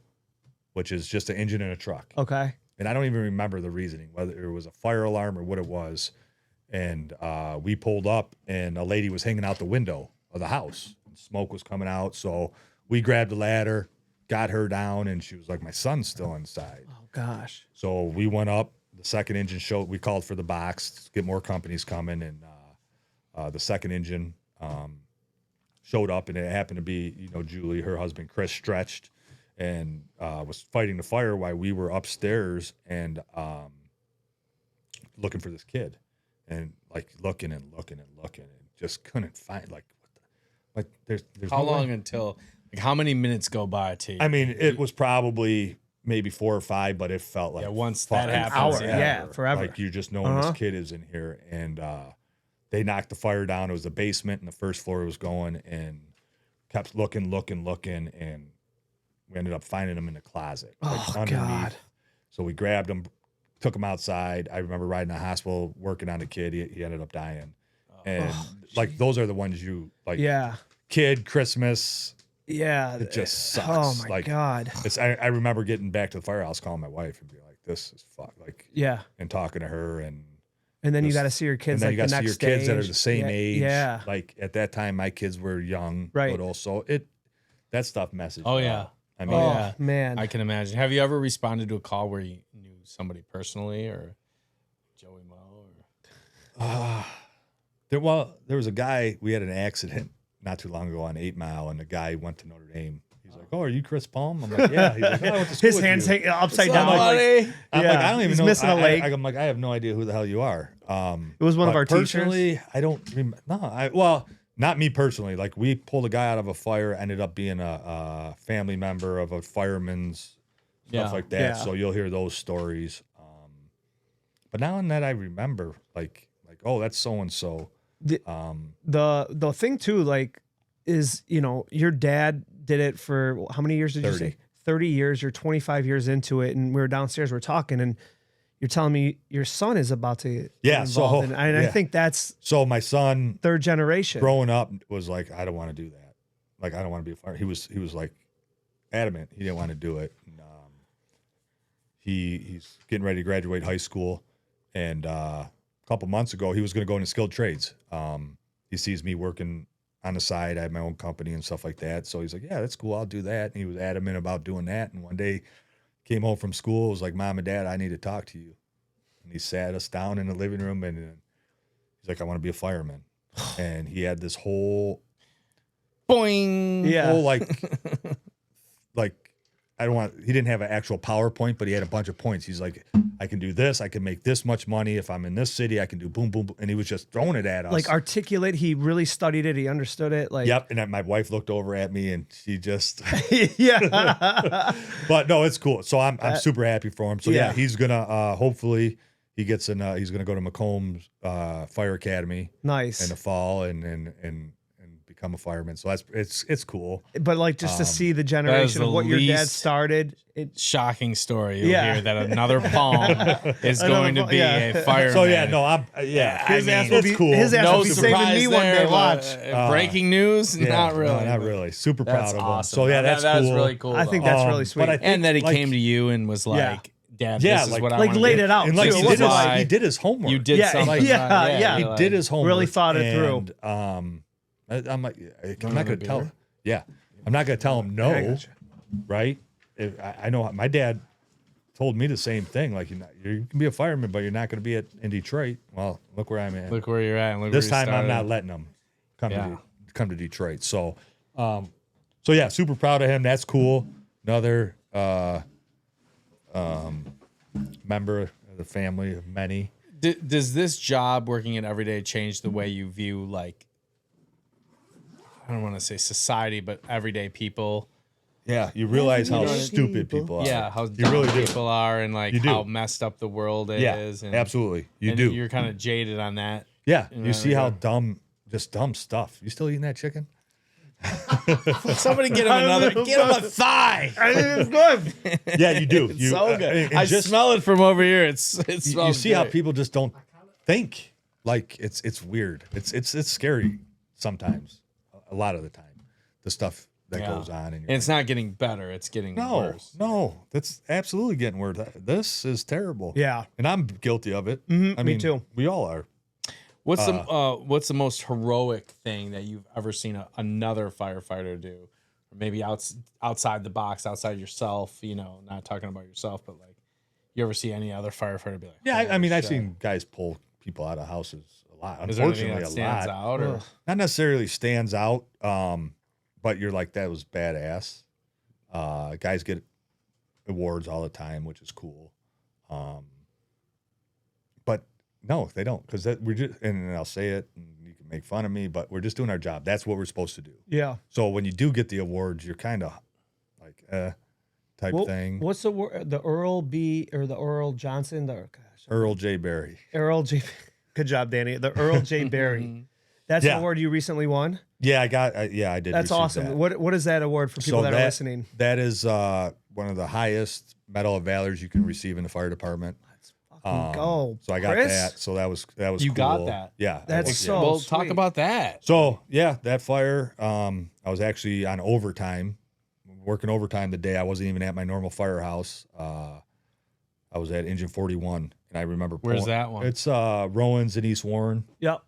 which is just an engine in a truck. Okay. And I don't even remember the reasoning, whether it was a fire alarm or what it was. And we pulled up, and a lady was hanging out the window of the house. Smoke was coming out, so we grabbed the ladder, got her down, and she was like, "My son's still inside." Oh gosh. So we went up. The second engine showed. We called for the box, get more companies coming, and the second engine showed up, and it happened to be, Julie, her husband Chris, stretched and was fighting the fire while we were upstairs and looking for this kid, and like looking and just couldn't find there's How no way. long until, like, how many minutes go by to you? I mean, it was probably maybe 4 or 5, but it felt like once that fucking happens, yeah, forever. Like you just knowing this kid is in here, and they knocked the fire down. It was the basement, and the first floor was going, and kept looking, and we ended up finding him in the closet, God. So we grabbed him, took him outside. I remember riding to the hospital, working on the kid. He ended up dying, and those are the ones you like. Yeah. Kid, Christmas. Yeah. It just sucks. Oh my Like, God. I remember getting back to the firehouse, calling my wife, and be like, "This is fuck," Yeah. and talking to her, and And then you just- got to see your kids and then like you got the to see next your kids that are stage. the same age. Yeah. Like at that time, my kids were young, Right. little, so that stuff messes. Oh, you yeah. up. I mean, Oh Yeah. man. I can imagine. Have you ever responded to a call where you knew somebody personally, or Joey Mo? Or there was a guy. We had an accident not too long ago on 8 Mile, and the guy went to Notre Dame. He's like, "Oh, are you Chris Palm?" I'm like, "Yeah." He's like, "Oh, I went to school His with hands you." hanging upside What's down. up, Like, buddy? I'm Yeah, like, I don't even he's know. missing a leg. I'm like, I have no idea who the hell you are. It was one of but our teachers. personally, I don't remember. No, well, not me personally. Like we pulled a guy out of a fire, ended up being a family member of a fireman's, stuff like that. Yeah. So you'll hear those stories. But now and then I remember, like, oh, that's so and so. The thing too, like, is, you know, your dad did it for how many years did you 30. say? 30 years. You're 25 years into it, and we were downstairs, we're talking, and you're telling me your son is about to get Yeah, involved in it. And I yeah. think that's So my son, third generation. growing up, was like, I don't want to do that. Like, I don't want to be a fire. He was like adamant. He didn't want to do it. And, he's getting ready to graduate high school, and a couple months ago, he was going to go into skilled trades. He sees me working on the side. I have my own company and stuff like that. So he's like, "Yeah, that's cool. I'll do that." And he was adamant about doing that. And one day, came home from school, was like, "Mom and Dad, I need to talk to you." And he sat us down in the living room, and he's like, "I want to be a fireman." And he had this whole Boing. Yeah. whole like I don't want. He didn't have an actual PowerPoint, but he had a bunch of points. He's like, "I can do this. I can make this much money. If I'm in this city, I can do boom, boom, boom." And he was just throwing it at us. Like articulate. He really studied it. He understood it. Like, Yep. And then my wife looked over at me, and she just. yeah. But no, it's cool. So I'm super happy for him. So yeah, Yeah. he's gonna hopefully he gets in. He's gonna go to Macomb's Fire Academy Nice. in the fall and become a fireman. So it's cool. But like just to see the generation the of what your dad least- started. Shocking story. You'll Yeah. hear that another palm is going to be yeah. a fireman. So yeah, no, yeah. His I ass mean, will it's be cool. his ass No will be saving surprise me one there, day. but, Watch. breaking news? Yeah, Not really. No, not but really. Super That's proud of him. awesome. So yeah, that's that cool. was really cool. I think though. that's really sweet. but I think, And that he like, came to you and was like, "Dad, Yeah, this is like- what I like want to laid do." it out. And like too. he It did, wasn't his, like- he did his homework. You did Yeah, something. yeah, right? yeah. He you're did like, his homework. Really thought it through. And, I'm like, I'm not another going to tell beer? him. Yeah, I'm not going to tell him no. I gotcha. Right? I know my dad told me the same thing. Like, you can be a fireman, but you're not going to be in Detroit. Well, look where I'm at. Look where you're at. And look This where you time I'm started. not letting him come Yeah. to Detroit. So, so yeah, super proud of him. That's cool. Another member of the family of many. Does this job working it every day change the way you view, like, I don't want to say society, but everyday people? Yeah, you realize how Everyday stupid people. people are. Yeah, how you dumb really do. people are, and like You do. how messed up the world Yeah, is. And, absolutely. You and do. You're kind of jaded on that. Yeah, know, you see how yeah. dumb stuff. You still eating that chicken? Somebody get him a thigh. It's good. Yeah, you do. It's You, so good. and I just, smell it from over here. It you smells see how great. people just don't think. Like it's weird. It's scary sometimes. A lot of the time, the stuff that Yeah. goes on. And it's not getting better. It's getting worse. No, that's absolutely getting worse. This is terrible. Yeah. and I'm guilty of it. Mhm, I me mean, too. We all are. What's the most heroic thing that you've ever seen another firefighter do? Or maybe outside the box, outside yourself, you know, not talking about yourself, but like you ever see any other firefighter be like, Yeah, I "Holy mean, I've shit." seen guys pull people out of houses a lot. Is there anything Unfortunately, that a stands lot. out? Or Not necessarily stands out, but you're like, that was badass. Guys get awards all the time, which is cool. But no, they don't, because we're just, and I'll say it, and you can make fun of me, but we're just doing our job. That's what we're supposed to do. Yeah. So when you do get the awards, you're kind of like, type thing. What's the word? The Earl B. or the Earl Johnson? Earl J. Berry. Earl J. Good job, Danny. The Earl J. Berry. That's Yeah. an award you recently won. Yeah, I got. Yeah, I did. That's receive awesome. that. What is that award for people that are listening? That is one of the highest Medal of Valors you can receive in the fire department. Go. So I got Chris? that. So that was You cool. got that? Yeah. That's yeah. so well, talk sweet. about that. So yeah, that fire. I was actually on overtime, working overtime the day I wasn't even at my normal firehouse. I was at Engine 41, and I remember. Where's that one? It's Rowan's in East Warren, Yep.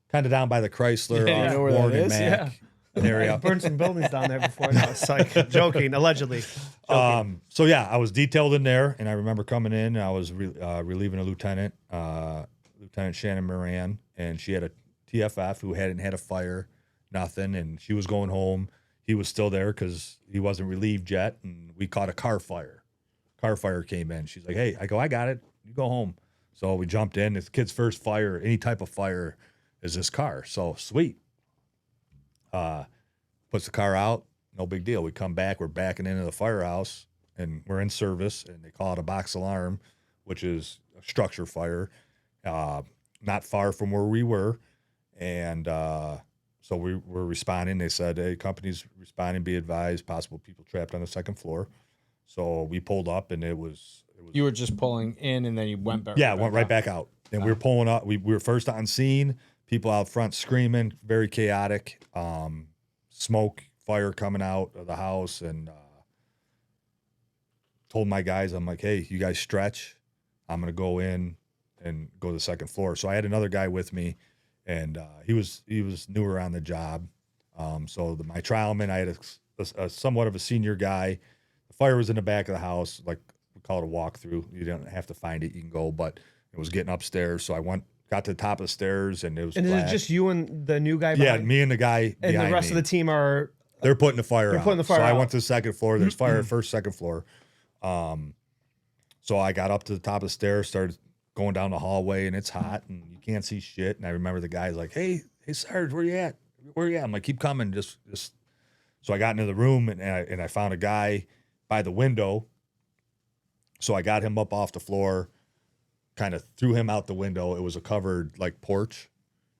kind of down by the Chrysler. Yeah, you know where that Warren and is? Mac I area. burned some buildings down there before. No, it's like joking, allegedly. So yeah, I was detailed in there, and I remember coming in. And I was relieving a lieutenant, Lieutenant Shannon Moran, and she had a TFF who hadn't had a fire, nothing, and she was going home. he was still there because he wasn't relieved yet, and we caught a car fire. Car fire came in. She's like, "Hey," I go, "I got it. You go home." So we jumped in. This kid's first fire, any type of fire, is this car. So sweet. Puts the car out. No big deal. We come back. We're backing into the firehouse, and we're in service, and they call it a box alarm, which is a structure fire, not far from where we were. And so we were responding. They said, "Hey, company's responding. Be advised, possible people trapped on the second floor." So we pulled up, and it was You were just pulling in, and then you went back. yeah, went right back out. And we were pulling up. We were first on scene. People out front screaming, very chaotic. Smoke, fire coming out of the house, and told my guys, I'm like, "Hey, you guys stretch. I'm gonna go in and go to the second floor." So I had another guy with me, and he was newer on the job. So my trialman, I had a somewhat of a senior guy. The fire was in the back of the house, like we call it a walkthrough. You don't have to find it; you can go. But it was getting upstairs, so I got to the top of the stairs, and it was. And is black. it just you and the new guy? Yeah, behind? me and the guy And behind the rest me. of the team are. They're putting the fire out. putting the fire so I out. went to the second floor. There's fire at first, second floor. So I got up to the top of the stairs, started going down the hallway, and it's hot, and you can't see shit. And I remember the guy's like, hey, Sarge, where you at? Where you at? I'm like, keep coming. Just. So I got into the room, and I found a guy by the window. So I got him up off the floor, kind of threw him out the window. It was a covered, like, porch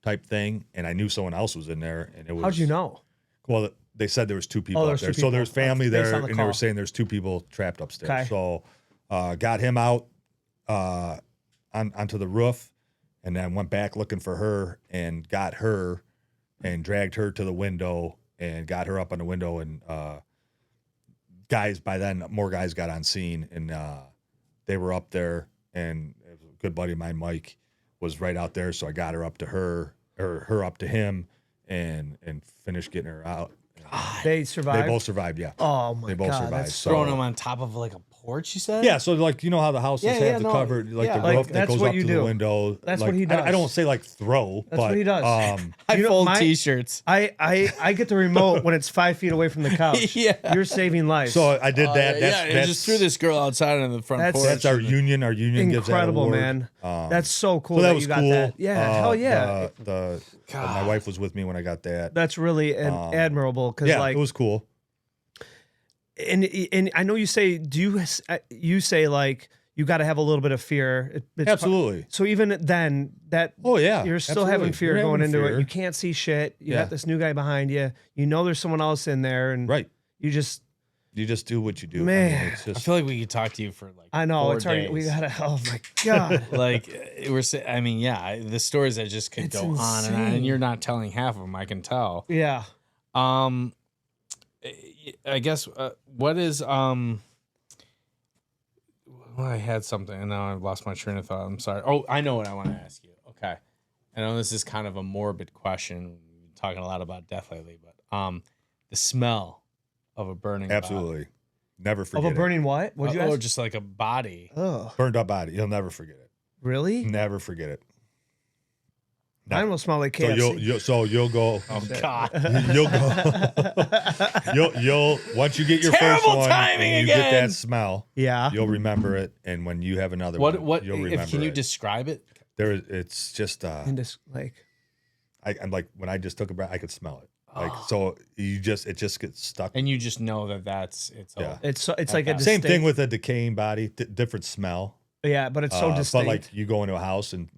type thing, and I knew someone else was in there. And it was. How'd you know? Well, they said there was two people Oh, up there's there. two So people. there's family Based there, on the and they were call. saying there's two people trapped upstairs. Okay. So got him out onto the roof, and then went back looking for her and got her and dragged her to the window and got her up on the window. And guys, by then, more guys got on scene, and they were up there. And a good buddy of mine, Mike, was right out there. So I got her up to her, or her up to him, and finished getting her out. They survived. They both survived, yeah. Oh my They both god, survived. that's So- Throwing them on top of like a porch, you said? Yeah, so like, you know how the houses Yeah, have yeah, the no, cover, like yeah. the Like, roof that that's goes what up you to do. the window. That's like, what he does. I don't say like throw, That's but what he does. I You know, fold my- t-shirts. I get the remote when it's 5 feet away from the couch. Yeah. You're saving lives. so I did that. I just threw this girl outside on the front That's- porch. That's our union. Our union gives that incredible, award. man. That's so cool. So that that was you got cool. that. Yeah, hell yeah. My wife was with me when I got that. That's really admirable because Yeah, like it was cool. and I know you say you say like you got to have a little bit of fear. It's Absolutely. So even then, that Oh, yeah, you're still absolutely. having fear You're going having into fear. it. You can't see shit. You Yeah. got this new guy behind you. You know there's someone else in there, and Right. you just You just do what you do. Man. it's I just, feel like we could talk to you for like I know 4 it's already days. we gotta. Oh my god. Like I mean, yeah, the stories that just could It's go on and on, insane. and you're not telling half of them. I can tell. Yeah. I guess what is well, I had something and now I've lost my train of thought. I'm sorry. Oh, I know what I want to ask you. Okay, I know this is kind of a morbid question. We've been talking a lot about death lately, but the smell of a burning absolutely. Never Of forget a burning what? What'd you body. Or ask? just like a body. Oh, Burned up body. You'll never forget it. really? Never forget it. Mine will smell like So KFC. you'll go. Oh God! You'll go. you'll once you get your Terrible first one, timing and you again. get that smell. Yeah. You'll remember it, and when you have another one, What? you'll remember Can you it. describe it? It's just And just like I'm like when I just took a breath, I could smell it. Like so, it just gets stuck. And you just know that it's Yeah. it's like a Same distinct, thing with a decaying body, different smell. yeah, but it's so But distinct. like you go into a house and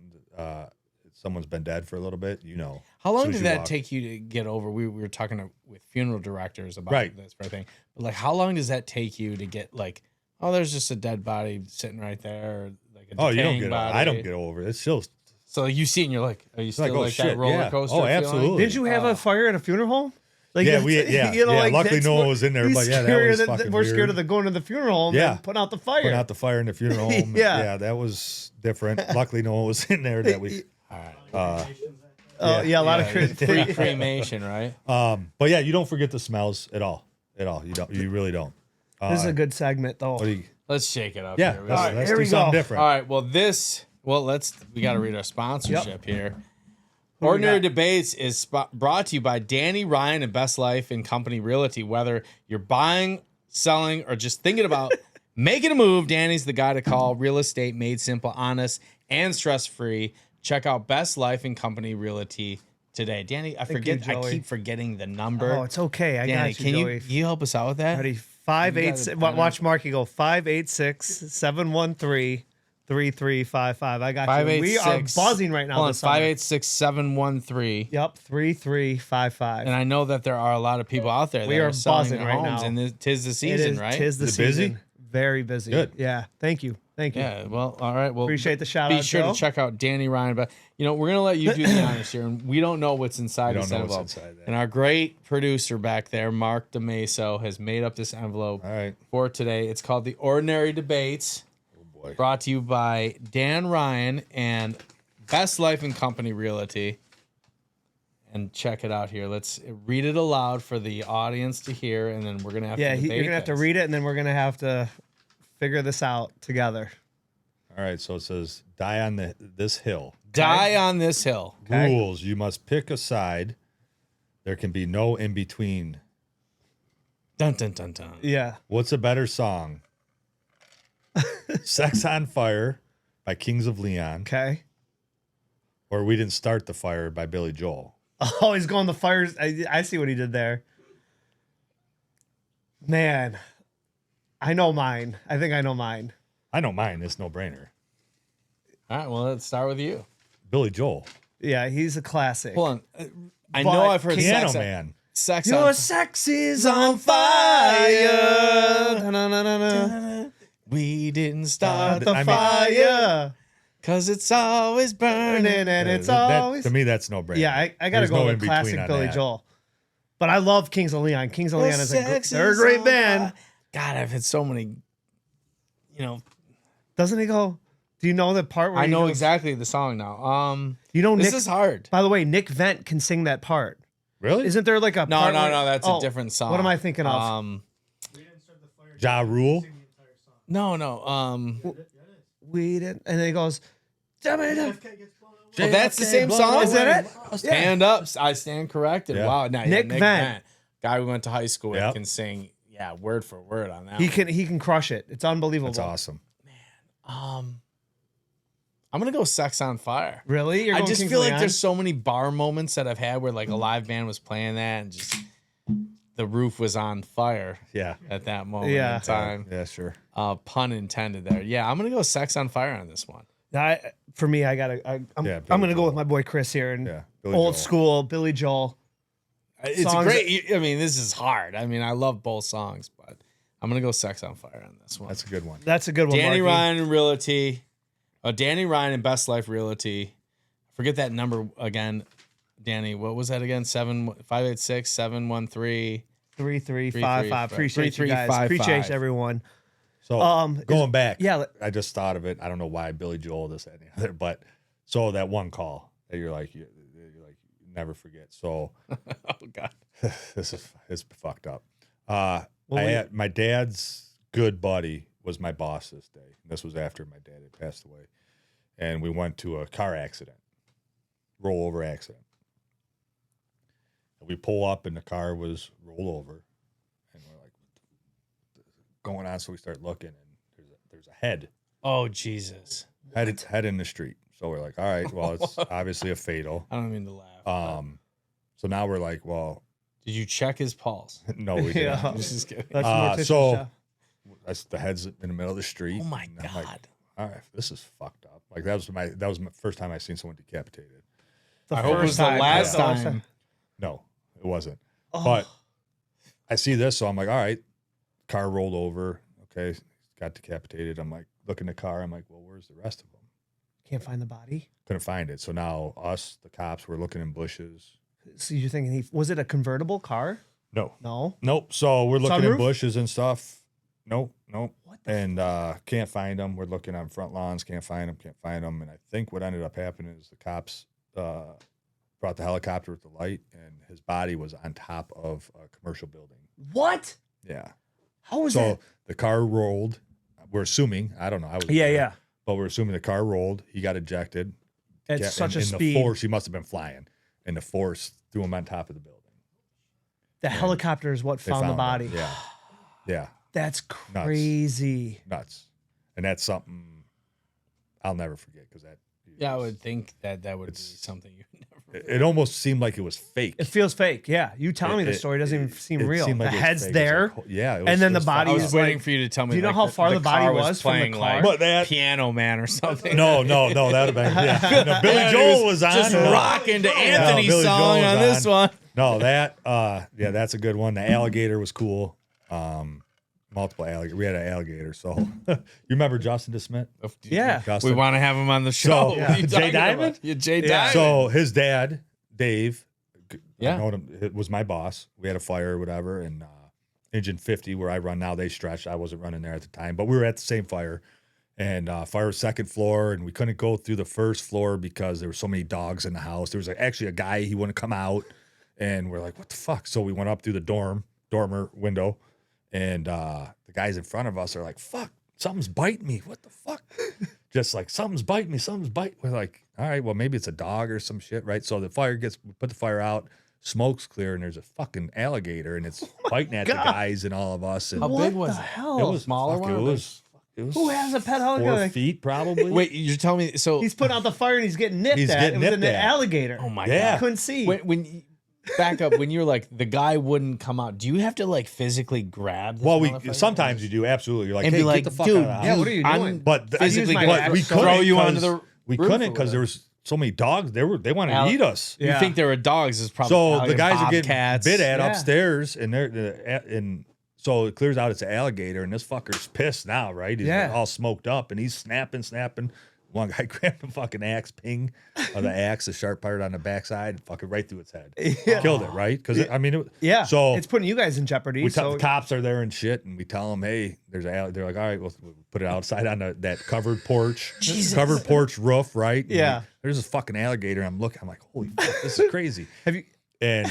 someone's been dead for a little bit, you know. How as long soon as did you that walk. take you to get over? We were talking with funeral directors about Right. this sort of thing. But like, how long does that take you to get like, oh, there's just a dead body sitting right there, or like a Oh, you don't decaying get. body. I don't get over it. It's still So you see it and you're like, are you still like, oh, like that shit, roller yeah. coaster? Oh, feeling? absolutely. Did you have a fire at a funeral home? Like Yeah, that's- yeah. Luckily, that's no one what- was in there, he's but yeah, that scarier was than- fucking we're scared weird. of the going to the funeral home. Yeah. and putting out the fire. Put out the fire in the funeral home. Yeah. That was different. Luckily, no one was in there that we. Oh yeah, a lot of Free cremation, right? But yeah, you don't forget the smells at all. At all, you don't. You really don't. This is a good segment though. What do you? Let's shake it up. Yeah, here. let's, let's here do we something go. different. All right. Well, we got to read our sponsorship here. Ordinary Debates is brought to you by Danny Ryan and Best Life and Company Realty. Whether you're buying, selling, or just thinking about making a move, Danny's the guy to call. Real estate made simple, honest, and stress-free. Check out Best Life and Company Realty today. Danny, I keep forgetting the number. Oh, it's okay. I Danny, got you, Joey. Can you help us out with that? Ready? 586. Watch Marky go. 586-713-3355. I got you. We are buzzing right now. Hold on, 586-713. Yep, 3355. And I know that there are a lot of people out there that are selling their homes, and tis the season, right? Tis the season. Busy? Very busy. Good. Yeah. Thank you. Yeah. Well, all right. Well, appreciate the shout out. Be sure to check out Danny Ryan. But we're gonna let you do the honors here, and we don't know what's inside this envelope. And our great producer back there, Mark DeMaso, has made up this envelope for today. It's called the Ordinary Debates. Brought to you by Dan Ryan and Best Life and Company Realty. And check it out here. Let's read it aloud for the audience to hear, and then we're gonna have to debate you're gonna have to read it, and then we're gonna have to figure this out together. All right, so it says, die on this hill. Die on this hill. Okay. Rules, you must pick a side. There can be no in between. Dun, dun, dun, dun. Yeah. What's a better song? Sex on Fire by Kings of Leon. Okay. Or We Didn't Start the Fire by Billy Joel. Oh, he's going the fires. I see what he did there. Man, I know mine. I think I know mine. I know mine. It's no brainer. All right, well, let's start with you. Billy Joel. Yeah, he's a classic. Hold on. I know I've heard Piano Man. Sex Your sex is on fire. We didn't start the fire. Because it's always burning. And it's always... to me, that's no brainer. Yeah, I got to go with classic Billy Joel. But I love Kings of Leon. Kings of Leon they're a great band. God, I've had so many, Doesn't he go? Do you know the part where I know exactly the song now. This is hard. By the way, Nick Vent can sing that part. Really? Isn't there like a No, part that's a different song. What am I thinking of? Ja Rule? No. We didn't. And then he goes, that's the same song? Is that it? Stand up. I stand corrected. Yeah. Wow. Now, Nick Vent. Guy we went to high school with can sing, word for word on that. He can crush it. It's unbelievable. That's awesome. I'm gonna go Sex on Fire. Really? I just feel like there's so many bar moments that I've had where like a live band was playing that and just the roof was on fire. Yeah. At that moment in time. Yeah, sure. Pun intended there. Yeah, I'm gonna go Sex on Fire on this one. For me, I'm gonna go with my boy Chris here and old school Billy Joel. It's great. I mean, this is hard. I mean, I love both songs, but I'm gonna go Sex on Fire on this one. That's a good one. That's a good one. Danny Marky. Ryan and Realty. Danny Ryan and Best Life Realty. Forget that number again, Danny. What was that again? 586-713-3355. Appreciate you guys. 3355. Appreciate everyone. So going back, yeah, I just thought of it. I don't know why Billy Joel, this, that, and the other, but so that one call that you're like never forget. So, oh God, it's fucked up. My dad's good buddy was my boss this day. This was after my dad had passed away, and we went to a car accident, rollover accident. And we pull up, and the car was rolled over, and we're like, going on. So we start looking, and there's a head. Oh Jesus! Head in the street. So we're like, all right, well, it's obviously a fatal. I don't mean to laugh. So now we're like, well, did you check his pulse? no, we didn't. Just kidding. So the head's in the middle of the street. Oh my God! Like, all right, this is fucked up. Like that was my first time I seen someone decapitated. I hope it was the last time. No, it wasn't. Oh. But I see this, so I'm like, all right, car rolled over. Okay, got decapitated. I'm like, looking at the car. I'm like, well, where's the rest of them? Can't find the body. Couldn't find it. So now the cops, were looking in bushes. So you're thinking was it a convertible car? No. Nope. So we're looking Sunroof? in bushes and stuff. Nope. What And can't find them. We're looking on front lawns. Can't find them. And I think what ended up happening is the cops brought the helicopter with the light, and his body was on top of a commercial building. What? Yeah. How was that? So the car rolled. We're assuming. I don't know. I was Yeah, there, yeah. But we're assuming the car rolled. He got ejected. At such a in speed. the force, he must have been flying. and the force threw him on top of the building. The helicopter is what They found the him. body. Yeah. That's crazy. Nuts. And that's something I'll never forget because that. Yeah, I would think that would be something you would never. It almost seemed like it was fake. It feels fake. Yeah. You telling me the story doesn't even seem real. seemed like the it was head's fake. It was there. like, yeah. And then the it body I is was waiting like, for you to tell me. do you know like, how far the body car was from the playing car? like But that- Piano Man or something? No, that would have been. Yeah. No, Billy Yeah, Joel he was on. just rocking to Anthony's Billy Joel song was on this one. No, that. Yeah, that's a good one. The alligator was cool. Multiple alligator. We had an alligator. So you remember Justin DeSmith? Yeah. Justin? We want to have him on the show. So, What are you Jay talking Diamond? about? Yeah, Jay Yeah. Diamond. So his dad, Dave, Yeah. I know him, it was my boss. We had a fire or whatever, and Engine 50, where I run now, they stretched. I wasn't running there at the time, but we were at the same fire. And fire was second floor, and we couldn't go through the first floor because there were so many dogs in the house. There was actually a guy, he wouldn't come out, and we're like, what the fuck? So we went up through the dormer window, and the guys in front of us are like, fuck, something's biting me. What the fuck? Just like, something's biting me, something's biting. We're like, all right, well, maybe it's a dog or some shit, right? So the fire we put the fire out, smoke's clear, and there's a fucking alligator, and it's biting at the guys and all of us. And How big was the it? hell? It was smaller fuck, one. it was Who has a pet 4 alligator? feet probably. Wait, you're telling me? So He's putting out the fire and he's getting nipped He's at. getting It was nipped an at. alligator. oh my Yeah. I god! couldn't see. When you back up, when you're like the guy wouldn't come out, do you have to like physically grab? This Well, motherfucker? sometimes you do, absolutely. You're like, and hey, be like, get the fuck dude, out of the house. Yeah, what are you I'm doing? But physically my gonna axe we so- couldn't throw you onto 'cause the we roof couldn't or because there whatever. was so many dogs. They wanted to eat us. Yeah. You think there were dogs? Is probably So the alligator guys are getting bobcats. bit at Yeah. upstairs, and so it clears out it's an alligator, and this fucker's pissed now, right? He's Yeah. all smoked up, and he's snapping. One guy grabbed the fucking axe ping of the axe, the sharp part on the backside, and fucking right through its head. Yeah. Killed it, right? Because I mean, Yeah. So it's putting you guys in jeopardy. we So the cops are there and shit, and we tell them, hey, there's a. They're like, all right, we'll put it outside on that covered porch, covered porch roof, right? And Yeah. there's this fucking alligator. I'm like, holy fuck, this is crazy. have you? And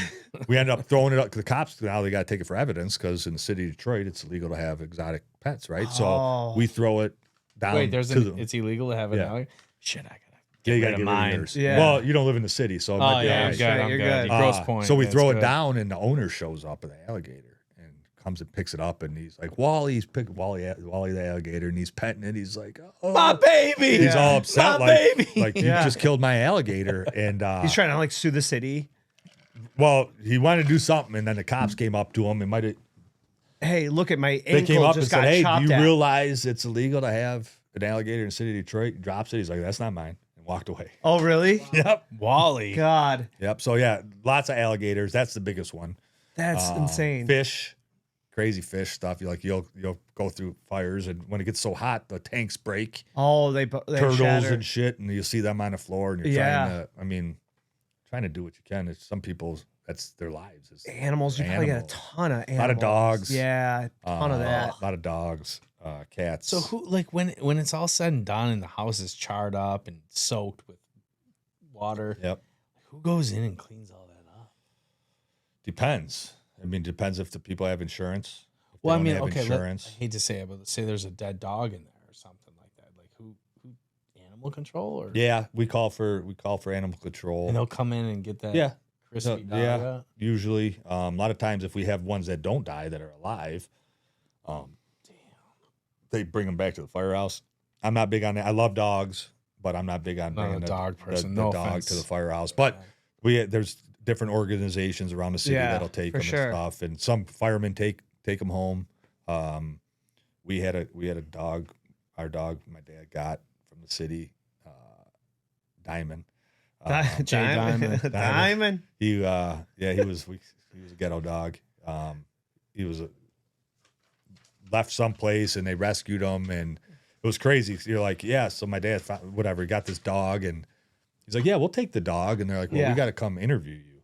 we ended up throwing it up to the cops. Now they got to take it for evidence because in the city of Detroit, it's illegal to have exotic pets, right? So Oh. we throw it down. Wait, to it's illegal to have an Yeah. alligator. Shit, I gotta. yeah, you got rid to of get rid mine. of yours. Yeah. Well, you don't live in the city, so it might Oh be yeah, all I'm right. good. I'm You're good. good. Gross point. So we That's throw it good. down, and the owner shows up with the alligator and comes and picks it up, and he's like, Wally the alligator, and he's petting it. He's like, oh, My baby. He's all upset, My like, baby. like you Yeah. just killed my alligator, and He's trying to like sue the city. well, he wanted to do something, and then the cops came up to him and might have. Hey, look at my They ankle. came up and just said, got "Hey, chopped do you at. realize it's illegal to have an alligator in the city of Detroit?" He drops it. He's like, "That's not mine," and walked away. Oh, really? Yep, Wally. God, yep. So yeah, lots of alligators. That's the biggest one. that's insane. Fish, crazy fish stuff. You'll go through fires, and when it gets so hot, the tanks break. Oh, they Turtles shatter. and shit, and you see them on the floor, and you're Yeah. trying to do what you can. It's some people's that's their lives. It's Animals. You probably get a animals. ton of animals. A lot of dogs. Yeah, a ton of that. A lot of dogs, cats. So who like when it's all said and done and the house is charred up and soaked with water, Yep. who goes in and cleans all that up? Depends. I mean, depends if the people have insurance. If they Well, I don't mean, have okay, I insurance. hate to say it, but let's say there's a dead dog in there or something like that. Like who animal control or Yeah, we call for animal control. and they'll come in and get that Yeah. crispy dog yeah. out? Usually, a lot of times if we have ones that don't die that are alive, they bring them back to the firehouse. I'm not big on that. I love dogs, but I'm not big on Not a bringing dog person. the No dog offense. to the firehouse. But there's different organizations around the city Yeah, that'll take for them sure. and stuff, and some firemen take them home. We had a dog. Our dog, my dad got from the city, Diamond. Diamond. Diamond. He he was a ghetto dog. He was left someplace and they rescued him, and it was crazy. You're like, yeah. So my dad found, whatever, he got this dog, and he's like, yeah, we'll take the dog. And they're like, well, Yeah. we got to come interview you.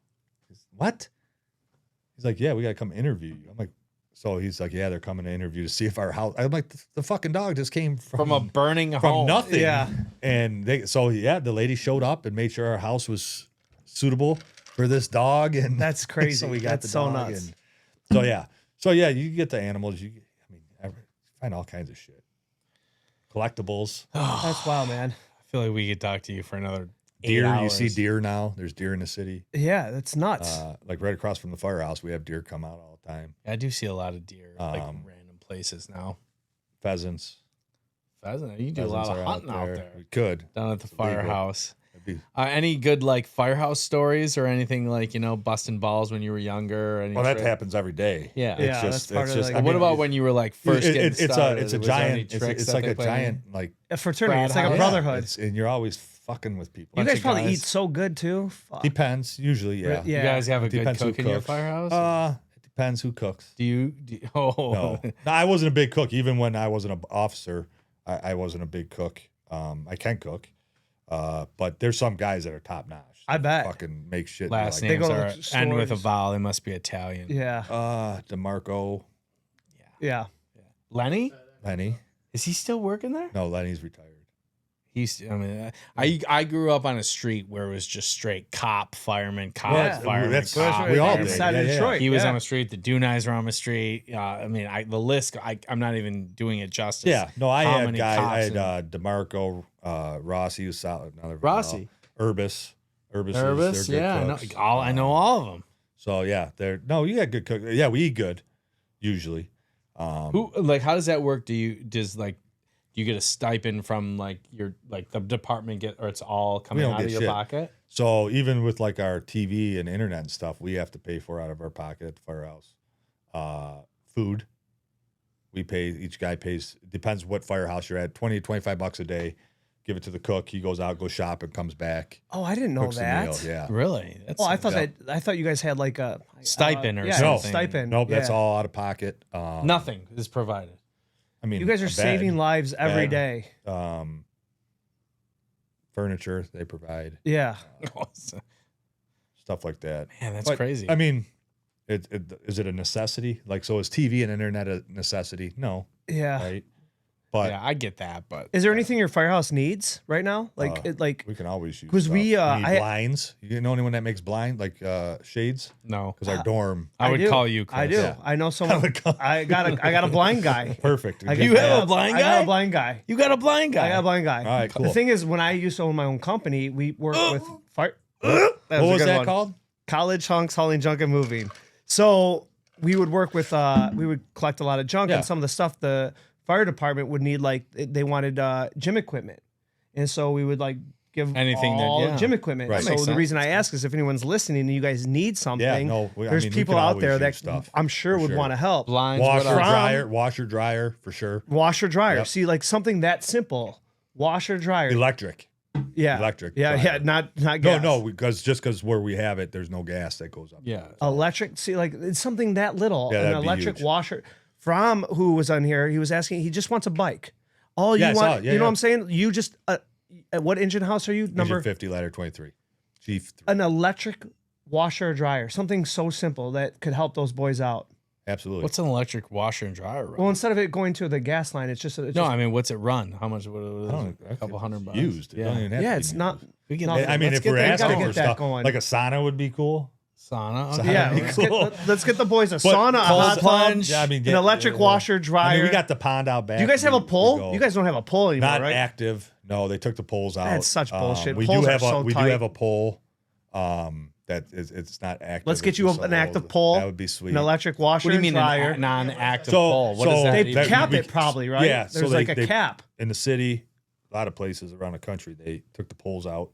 What? He's like, yeah, we got to come interview you. I'm like, so he's like, yeah, they're coming to interview to see if our house. I'm like, the fucking dog just came From a burning from home. nothing. Yeah. And the lady showed up and made sure our house was suitable for this dog. And That's crazy. so we got That's the so dog. nuts. And so yeah, you get the animals. You find all kinds of shit. Collectibles. That's wild, man. I feel like we could talk to you for another deer. You hours. see deer now. There's deer in the city. Yeah, that's nuts. Like right across from the firehouse, we have deer come out all the time. I do see a lot of deer, like random places now. Pheasants. Pheasant, you do a lot of hunting out there. We could. Down at the It's illegal. firehouse. Be, Any good like firehouse stories or anything like, you know, busting balls when you were younger? Or any well, that trick? happens every day. Yeah. It's Yeah, just, that's part it's of, just. like- I What mean, about when you were like first getting started? It's a Was there any giant. tricks It's that like they a play? giant like A fraternity. It's like a Frat brotherhood. and you're always fucking with people. You bunch guys of probably guys. eat so good too. Fuck. Depends. Usually, yeah. Yeah. You guys have a good Depends who cook in your cooks. firehouse? It depends who cooks. Do you oh No, no, I wasn't a big cook. Even when I wasn't an officer, I wasn't a big cook. I can cook, but there's some guys that are top notch. I bet. Fucking make shit. last like, They names go to are the end with a stores. vowel. They must be Italian. Yeah. DeMarco, Yeah. Lenny? Lenny. Is he still working there? No, Lenny's retired. He's. I mean, I grew up on a street where it was just straight cop, fireman, cop, Yeah, fireman, that's- cop. we all fireman. did. Inside Yeah, of yeah. Detroit. He was yeah. on the street. The Dunais were on the street. I mean, the list. I'm not even doing it justice. Yeah, no, I How had many guys. I cops had DeMarco, Rossi was solid. Another Rossi. Urbis. Urbis. Nervous. They're good Yeah. cooks. I know all of them. So yeah, they're no. You got good cook. Yeah, we eat good usually. Who like? How does that work? Do you get a stipend from like your like the department get, or it's all coming don't out of get your shit. pocket? So even with like our TV and internet and stuff, we have to pay for out of our pocket at the firehouse. Food, we pay. Each guy pays. Depends what firehouse you're at. 20 to $25 a day. Give it to the cook. He goes out, goes shopping, comes back. Oh, I didn't know Cooks the meal. that. Yeah. Really? That's Oh, I thought Yeah. I thought you guys had like a Stipend or yeah, something. Stipend. Nope. That's yeah. all out of pocket. Nothing is provided. I mean, You guys are a bed, saving lives every bed. day. Furniture they provide, Yeah. stuff like that. Man, that's But, crazy. I mean, is it a necessity? Like, so is TV and internet a necessity? No, Yeah. right? But yeah, I get that, but Is there anything your firehouse needs right now? Like like we can always use. 'Cause stuff. we, need I- blinds. You know anyone that makes blind like shades? no. Because our dorm. I would do. call you, Chris. I do. Yeah. I know someone. I got a blind guy. Perfect. I You got- have a blind I got guy? a blind guy. You got a blind guy. I got a blind guy. All right, cool. The thing is, when I used to own my own company, we worked with fire. What was that called? College hunks hauling junk and moving. So we would work with we would collect a lot of junk Yeah. and some of the stuff the fire department would need, like they wanted gym equipment, and so we would like give Anything that- all yeah. gym equipment. Right. So Makes the sense. reason I ask is if anyone's listening and you guys need something, I there's mean, we people can out always there use that stuff, I'm sure for would sure. want to help. Blinds. what Washer, else? washer, dryer for sure. Washer dryer. Yep. See, like something that simple. Washer dryer. Electric. Yeah. Electric Yeah, dryer. yeah. Not No, gas. no, because where we have it, there's no gas that goes up. Yeah. Electric. See, like it's something that little. Yeah, An that'd be electric huge. washer. From who was on here, he was asking. He just wants a bike. All you Yeah, I saw want, it. Yeah, you know yeah. what I'm saying? You just at what engine house are you? Number Engine 50, ladder 23. Chief. an electric washer dryer. Something so simple that could help those boys out. Absolutely. What's an electric washer and dryer run? Well, instead of it going to the gas line, it's just no, just, I mean, what's it run? How much? What I is don't it? know. A couple $100. Used. It don't Yeah. even have yeah, to it's be not. used. We get nothing. I mean, Let's if get we're that- asking gotta for get that stuff, going. like a sauna would be cool. sauna. Okay. Yeah, be cool. let's get the boys a sauna, a cold hot tub, plunge. Yeah, I mean, an electric washer I dryer. mean, we got the pond out back. Do you guys have a We pole? go- You guys don't have a pole anymore, not right? active. No, they took the poles out. That's such bullshit. We Poles do are have so we tight. do have a pole. That is, it's not active. Let's get It's you just an a active little- pole. That would be sweet. An electric washer What do you and mean dryer. a non-active So- pole? What so does that They even that- cap we- it probably, right? Yeah, so There's they- like a they- cap. in the city, a lot of places around the country, they took the poles out.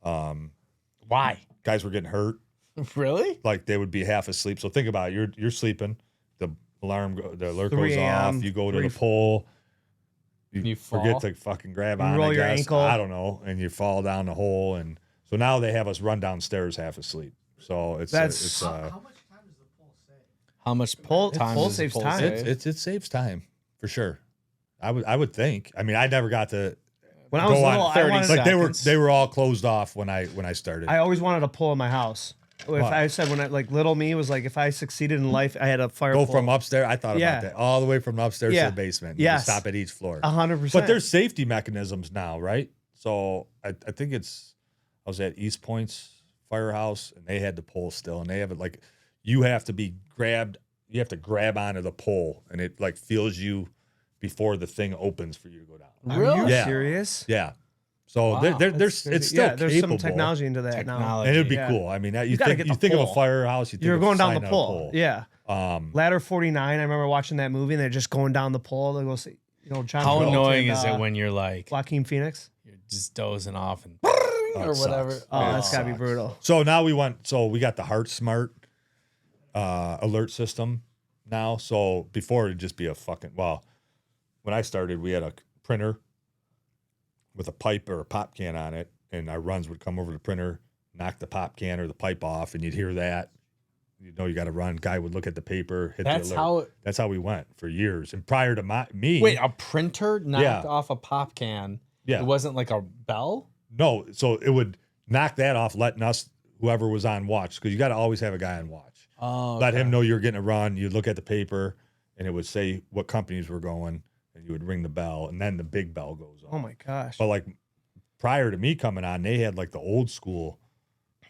Why? Guys were getting hurt. Really? Like they would be half asleep. So think about it. You're sleeping. The the alert 3 goes a.m., off. You go to 3 the pole. You forget fall? to fucking grab You on. roll I your guess. ankle. I don't know, and you fall down the hole. And so now they have us run downstairs half asleep. So it's That's- How much Pole- time pole does the saves pole time. save? it saves time for sure. I would think. I mean, I never got to When I was go little, on I 30 wanted. like seconds. they were all closed off when I started. I always wanted a pole in my house. If Why? I said when I like little me was like if I succeeded in life, I had a fire Go pole. from upstairs. I thought Yeah. about that all the way from upstairs Yeah. to the basement. Yes. You stop at each floor. 100%. But there's safety mechanisms now, right? So I think I was at East Point's firehouse and they had the pole still, and they have it like you have to be grabbed. You have to grab onto the pole, and it like feels you before the thing opens for you to go down. Are you Yeah. serious? Yeah. So Wow. there's it's still there's capable. some technology into that now. Technology. And it would be Yeah. cool. I mean, You gotta get the think of a pole. firehouse, you think You're of going down the signing a pole. Yeah. Ladder 49. I remember watching that movie and they're just going down the pole. They go see, John How Travolta annoying and, is it when you're like Joaquin Phoenix? you're just dozing off and it or whatever? sucks. Oh, It that's gotta be sucks. brutal. So now we got the Heart Smart alert system now. So before it'd just be a fucking when I started, we had a printer with a pipe or a pop can on it, and our runs would come over the printer, knock the pop can or the pipe off, and you'd hear that. You know you got to run. Guy would look at the paper, hit That's the alert. That's how we went for years. And prior to me, Wait, a printer knocked Yeah. off a pop can. Yeah. It wasn't like a bell? no, so it would knock that off, letting us whoever was on watch, because you got to always have a guy on watch. Oh, Let him know you're getting a run. You'd look at the paper, and it would say what companies were going, and you would ring the bell, and then the big bell goes off. Oh my gosh. But like prior to me coming on, they had like the old school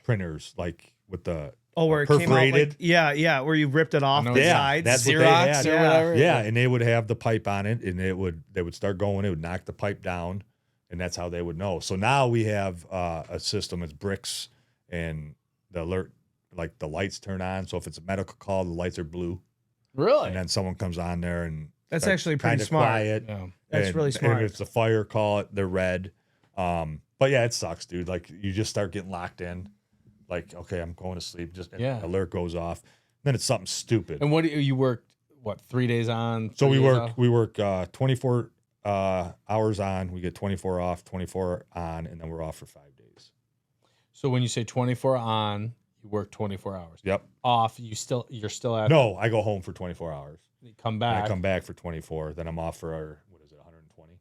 printers, like with the Oh, where it came out perforated. like, yeah, where you ripped it off know the exactly. sides. That's what they Xerox had. or Yeah. whatever? Yeah, and they would have the pipe on it, and they would start going. It would knock the pipe down, and that's how they would know. So now we have a system. It's bricks, and the alert, like the lights turn on. So if it's a medical call, the lights are blue, Really? and then someone comes on there and That's starts actually pretty kinda smart. Quiet, Yeah. That's and- really smart. And if it's a fire call, they're red. But yeah, it sucks, dude. Like you just start getting locked in. Like, okay, I'm going to sleep. Just Yeah. alert goes off. Then it's something stupid. And what you worked? What 3 days on? So 3 days off? we work 24 hours on. We get 24 off, 24 on, and then we're off for 5 days. So when you say 24 on, you work 24 hours. Yep. Off, you're still at. No, I go home for 24 hours. You come And back. I come back for 24. Then I'm off for 120.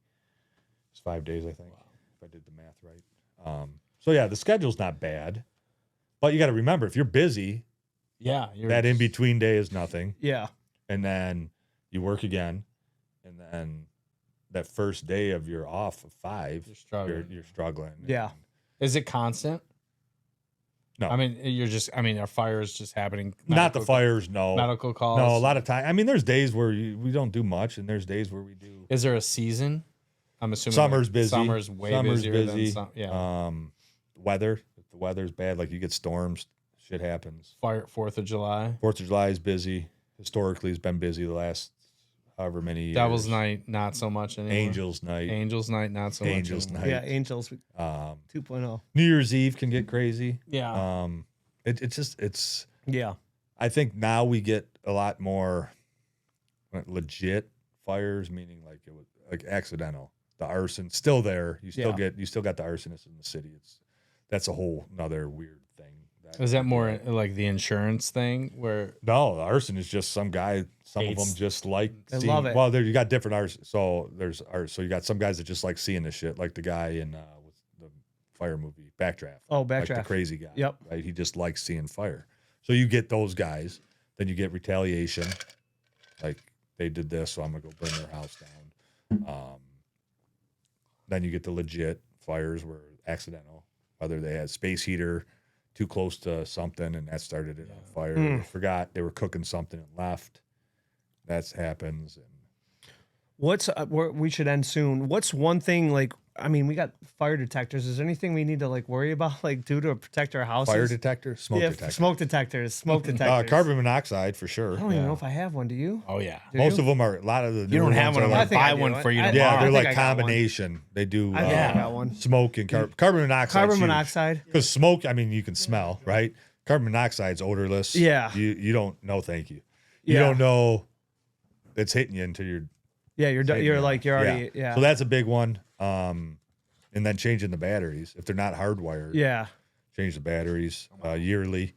It's 5 days, I think, if I did the math right. So yeah, the schedule's not bad, but you got to remember if you're busy, Yeah. that in between day is nothing, Yeah. and then you work again, and then that first day of your off of 5, You're struggling. you're struggling. Yeah. Is it constant? No. I mean, are fires just happening? Not the Medical- fires, no. Medical calls. No, a lot of time. I mean, there's days where we don't do much, and there's days where we do. Is there a season? I'm assuming Summer's like busy. Summer's way Summer's busier busy. than some. Yeah. Weather. If the weather's bad, like you get storms, shit happens. Fire 4th of July. 4th of July is busy. Historically, has been busy the last however many years. Devil's Night, not so much anymore. Angels Night. Angels Night, not so Angels much. Night. Anymore. Yeah, Angels Um, 2.0. New Year's Eve can get crazy. Yeah. It's. Yeah. I think now we get a lot more legit fires, meaning like it was like accidental. The arson still there. You still got the arsonists in the city. That's a whole another weird thing. Is that more like the insurance thing where No, the arson is just some guy. Some Hates- of them just like They seeing, love it. Well, there you got different arson. So there's art. So you got some guys that just like seeing this shit, like the guy in with the fire movie Backdraft. Oh, Like the Backdraft. crazy guy. Yep. Right. He just likes seeing fire. So you get those guys. Then you get retaliation. Like they did this, so I'm gonna go burn their house down. Then you get the legit fires were accidental, whether they had space heater too close to something and that started it on fire. They forgot they were cooking something and left. That happens. And What's we should end soon. What's one thing like? I mean, we got fire detectors. Is there anything we need to like worry about, like do to protect our houses? fire detector, smoke yeah, detector, smoke detectors. Smoke detectors. carbon monoxide for sure. I don't even know if I have one. Do you? Oh yeah. Do Most you? of them are a lot of the. You newer don't have ones one. are I'm I gonna think I buy do. one for you I- tomorrow. Yeah, I they're think like I got one. combination. They do I think I got one. smoke and carbon monoxide. Carbon monoxide. Because smoke, I mean, you can smell, right? Carbon monoxide's odorless. Yeah. You don't know. Thank you. You Yeah. don't know it's hitting you until you're. Yeah, you're hitting you're you. like you're already yeah. So that's a big one. And then changing the batteries if they're not hardwired. yeah. Change the batteries yearly.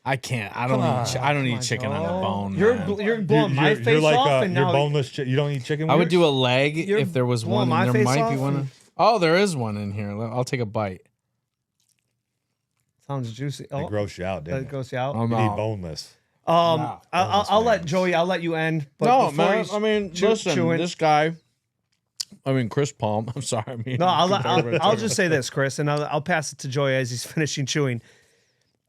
I can't. I don't eat. I don't eat chicken on the bone. You're man. you're blowing my face off, and you're now boneless. You don't eat chicken. I would wings? do a leg You're if there was blowing one. my There face might be off one. and- Oh, there is one in here. I'll take a bite. sounds juicy. It Oh, gross you out, didn't that it? goes you out. Oh, You no. eat boneless. Nah, I'll let Joey. I'll let you end. But No, before man. you I mean, chew- listen. chewing- This guy. I mean, Chris Palm. I'm sorry. I mean, No, I'll just say this, Chris, and I'll pass it to Joey as he's finishing chewing.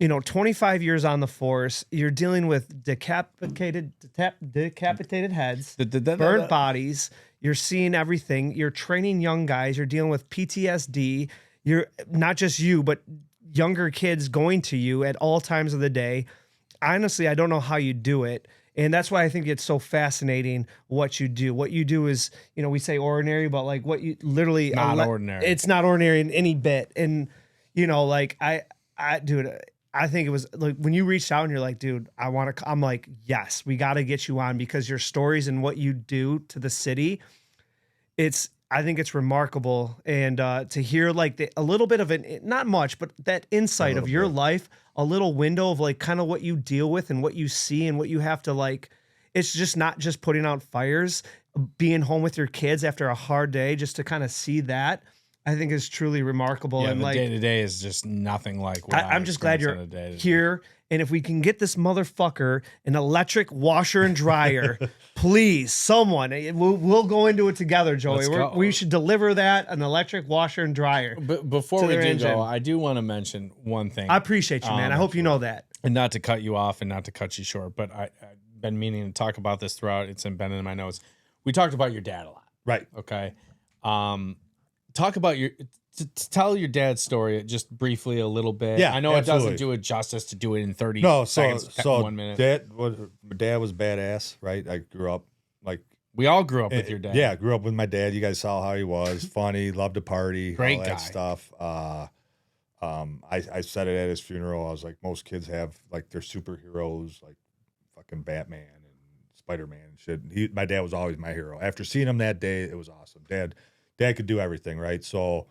25 years on the force, you're dealing with decapitated heads, burnt bodies. You're seeing everything. You're training young guys. You're dealing with PTSD. You're not just you, but younger kids going to you at all times of the day. Honestly, I don't know how you do it. And that's why I think it's so fascinating what you do. What you do is, we say ordinary, but like what you literally Not ordinary. It's not ordinary in any bit. And like dude, I think it was like when you reached out and you're like, dude, I'm like, yes, we got to get you on because your stories and what you do to the city, I think it's remarkable. And to hear like a little bit of it, not much, but that insight of your life, a little window of like kind of what you deal with and what you see and what you have to like, it's just not just putting out fires, being home with your kids after a hard day, just to kind of see that, I think is truly remarkable. Yeah, and the like day to day is just nothing like what I'm just glad you're day-to-day. here. And if we can get this motherfucker an electric washer and dryer, please, someone, we'll go into it together, Joey. We should deliver that, an electric washer and dryer. But before we do go, I do want to mention one thing. I appreciate you, man. I hope you know that. And not to cut you off and not to cut you short, but I've been meaning to talk about this throughout. It's been in my notes. We talked about your dad a lot. Right. Okay. Talk about tell your dad's story just briefly a little bit. Yeah, I know absolutely. It doesn't do it justice to do it in 30 No, seconds, so 1 minute. Dad was badass, right? I grew up like We all grew up with your dad. Yeah, grew up with my dad. You guys saw how he was, funny, loved to party, Great all that guy. stuff. I said it at his funeral. I was like, most kids have like their superheroes, like fucking Batman and Spider-Man and shit. My dad was always my hero. After seeing him that day, it was awesome. Dad could do everything, right? So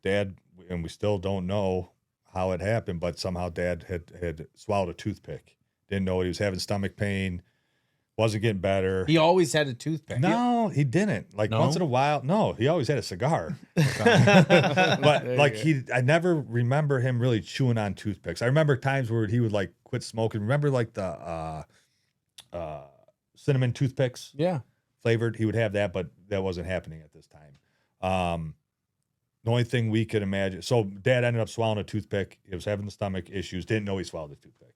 Dad, and we still don't know how it happened, but somehow Dad had swallowed a toothpick. Didn't know it. He was having stomach pain. Wasn't getting better. He always had a toothpick. No, he didn't. Like No? once in a while. No, he always had a cigar. But like I never remember him really chewing on toothpicks. I remember times where he would like quit smoking. Remember like the cinnamon toothpicks? Yeah. Flavored. He would have that, but that wasn't happening at this time. The only thing we could imagine. So Dad ended up swallowing a toothpick. He was having the stomach issues. Didn't know he swallowed the toothpick.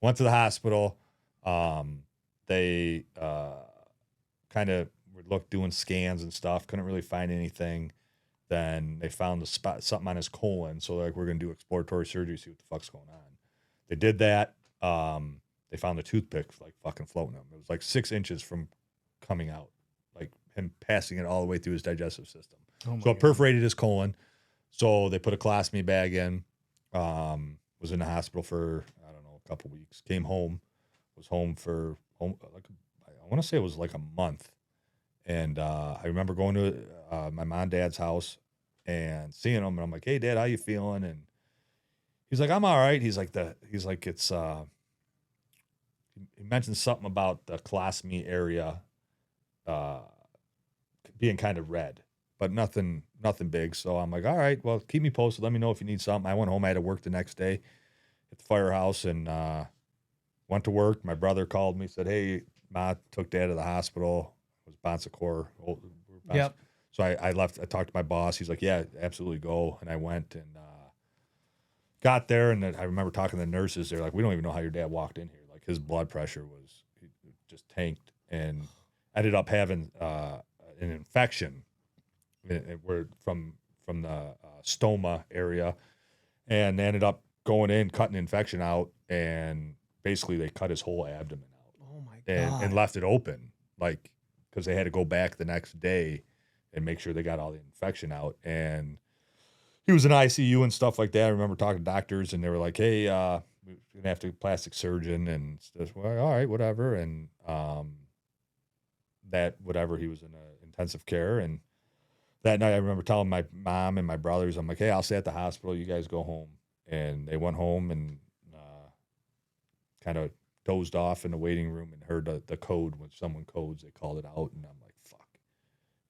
Went to the hospital. They kind of looked doing scans and stuff. Couldn't really find anything. Then they found something on his colon. So they're like, we're going to do exploratory surgery, see what the fuck's going on. They did that. They found the toothpick like fucking floating him. It was like 6 inches from coming out, like him passing it all the way through his digestive system. So it perforated his colon. So they put a colostomy bag in. Was in the hospital for, I don't know, a couple weeks. Came home. Was home for, I want to say it was like a month. And I remember going to my mom and dad's house and seeing him. And I'm like, hey, Dad, how you feeling? And he's like, I'm all right. He's like, it's, he mentioned something about the colostomy area being kind of red. But nothing big. So I'm like, all right, well, keep me posted. Let me know if you need something. I went home. I had to work the next day at the firehouse and went to work. My brother called me, said, hey, Ma took Dad to the hospital. It was Bon Secours. Yep. So I left. I talked to my boss. He's like, yeah, absolutely go. And I went and got there. And then I remember talking to the nurses. They're like, we don't even know how your dad walked in here. Like his blood pressure was just tanked and ended up having an infection. We're from the stoma area, and they ended up going in, cutting the infection out, and basically they cut his whole abdomen out. Oh my God. And left it open, like because they had to go back the next day and make sure they got all the infection out. And he was in ICU and stuff like that. I remember talking to doctors, and they were like, "Hey, we're gonna have to plastic surgeon," and stuff. Well, all right, whatever. And that whatever, he was in intensive care. And that night, I remember telling my mom and my brothers, I'm like, hey, I'll stay at the hospital. You guys go home. And they went home and kind of dozed off in the waiting room and heard the code. When someone codes, they called it out. And I'm like, fuck.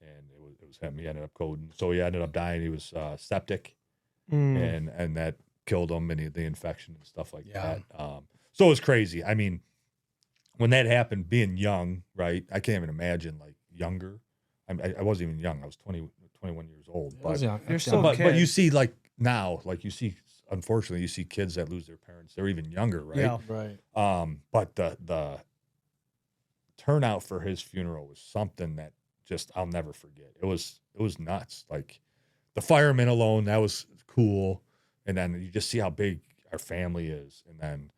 And it was him. He ended up coding. So he ended up dying. He was septic. And that killed him, and the infection and stuff like that. So it was crazy. I mean, when that happened, being young, right? I can't even imagine, like, younger. I wasn't even young. I was 21 years old. But You're still a kid. but you see, like now, like you see unfortunately you see kids that lose their parents. They're even younger, right? Yeah. Right. But the turnout for his funeral was something that just I'll never forget. It was nuts. Like the firemen alone, that was cool. And then you just see how big our family is, and then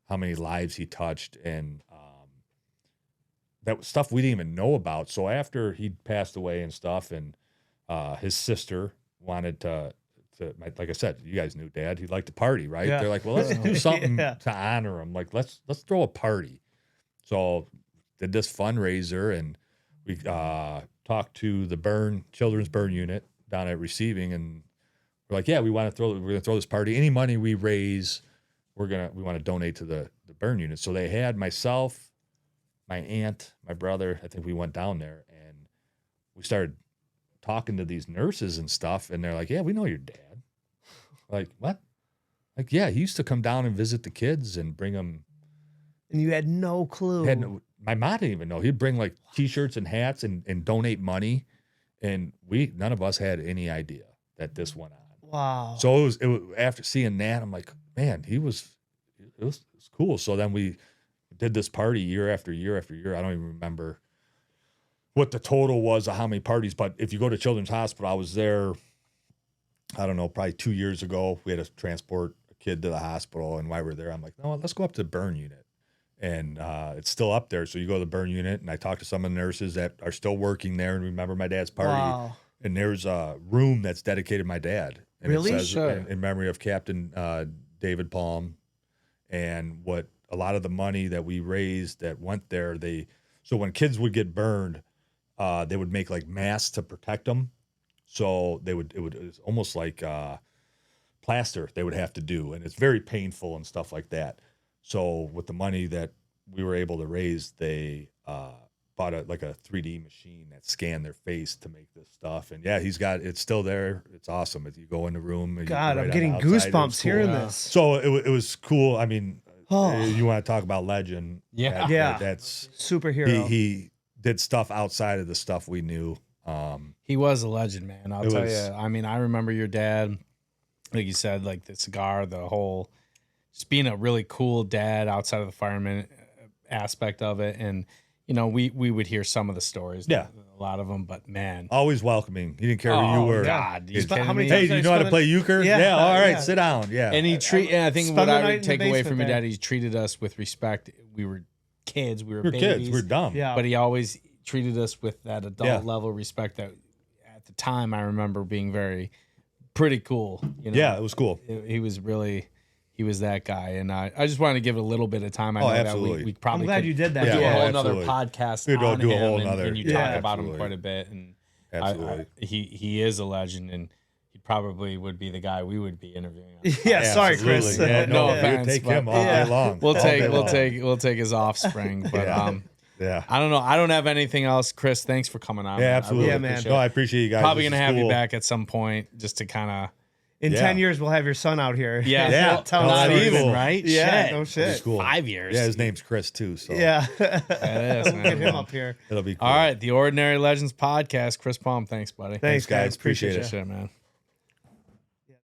how many lives he touched, and that was stuff we didn't even know about. So after he passed away and stuff, and his sister wanted to like I said, you guys knew Dad. He liked to party, right? Yeah. They're like, well, let's do something Yeah. to honor him. Like let's throw a party. So did this fundraiser, and we talked to the children's burn unit down at receiving, and we're like, yeah, we're gonna throw this party. Any money we raise, we want to donate to the burn unit. So they had myself, my aunt, my brother. I think we went down there and we started talking to these nurses and stuff, and they're like, yeah, we know your dad. Like, what? Like, yeah, he used to come down and visit the kids and bring them. And you had no clue. My mom didn't even know. He'd bring like T-shirts and hats and donate money, and none of us had any idea that this went on. Wow. So it was after seeing that, I'm like, man, it was cool. So then we did this party year after year after year. I don't even remember what the total was of how many parties, but if you go to Children's Hospital, I was there, I don't know, probably 2 years ago. We had to transport a kid to the hospital, and while we were there, I'm like, no, let's go up to the burn unit. And it's still up there. So you go to the burn unit, and I talked to some of the nurses that are still working there and remember my dad's party. Wow. And there's a room that's dedicated to my dad. And Really? It says, Sure. in memory of Captain David Palm. And what a lot of the money that we raised that went there, so when kids would get burned, they would make like masks to protect them. So it was almost like plaster they would have to do. And it's very painful and stuff like that. So with the money that we were able to raise, they bought a 3D machine that scanned their face to make this stuff. And yeah, it's still there. It's awesome. If you go in the room, and God, right I'm on getting the outside, it was goosebumps cool. hearing Yeah. this. So it was cool. I mean, Oh. you want to talk about legend? Yeah. Yeah. That's Superhero. he did stuff outside of the stuff we knew. He was a legend, man. I'll It tell was- you. I mean, I remember your dad, like you said, like the cigar, the whole, just being a really cool dad outside of the fireman aspect of it. And, you know, we would hear some of the stories. Yeah. A lot of them, but man. Always welcoming. He didn't care who you were. God. You He's- kidding How many me? Hey, times do you I know how to spent play euchre? Yeah, All right, yeah. sit down. Yeah. And he I think Spend what the I night would in the take away from basement your there. dad, he treated us with respect. We were kids. We were we were babies. kids. We were dumb. Yeah. But he always treated us with that adult Yeah. level respect that at the time I remember being pretty cool. You know? Yeah, it was cool. He was that guy. And I just wanted to give it a little bit of time. I Oh, know absolutely. that we I'm probably glad could you did that. Yeah, do a oh, whole absolutely. nother podcast We'd on do a him whole and nother- you yeah, talk about him absolutely. quite a bit. And Absolutely. he is a legend, and he probably would be the guy we would be interviewing. Yeah, sorry, Chris. Absolutely. Yeah, No no, offense, you take but- him all Yeah. day long. We'll All day long. take his offspring. But Yeah. Yeah. I don't know. I don't have anything else. Chris, thanks for coming on. Yeah, man. I absolutely. really Yeah, man. appreciate No, it. I appreciate you guys. Probably This gonna is have you cool. back at some point just to kind In Yeah. 10 years, we'll have your son out here. Yeah. Yeah. Tell No, us not that'd be even cool. right. Yeah, Shit. no shit. It's cool. 5 years. Yeah, his name's Chris too. So Yeah. That is, We'll man. get him up here. it'll be cool. All right, the Ordinary Legends podcast. Chris Palm, thanks, buddy. Thanks, guys. guys. Appreciate Appreciate you. Shit, man.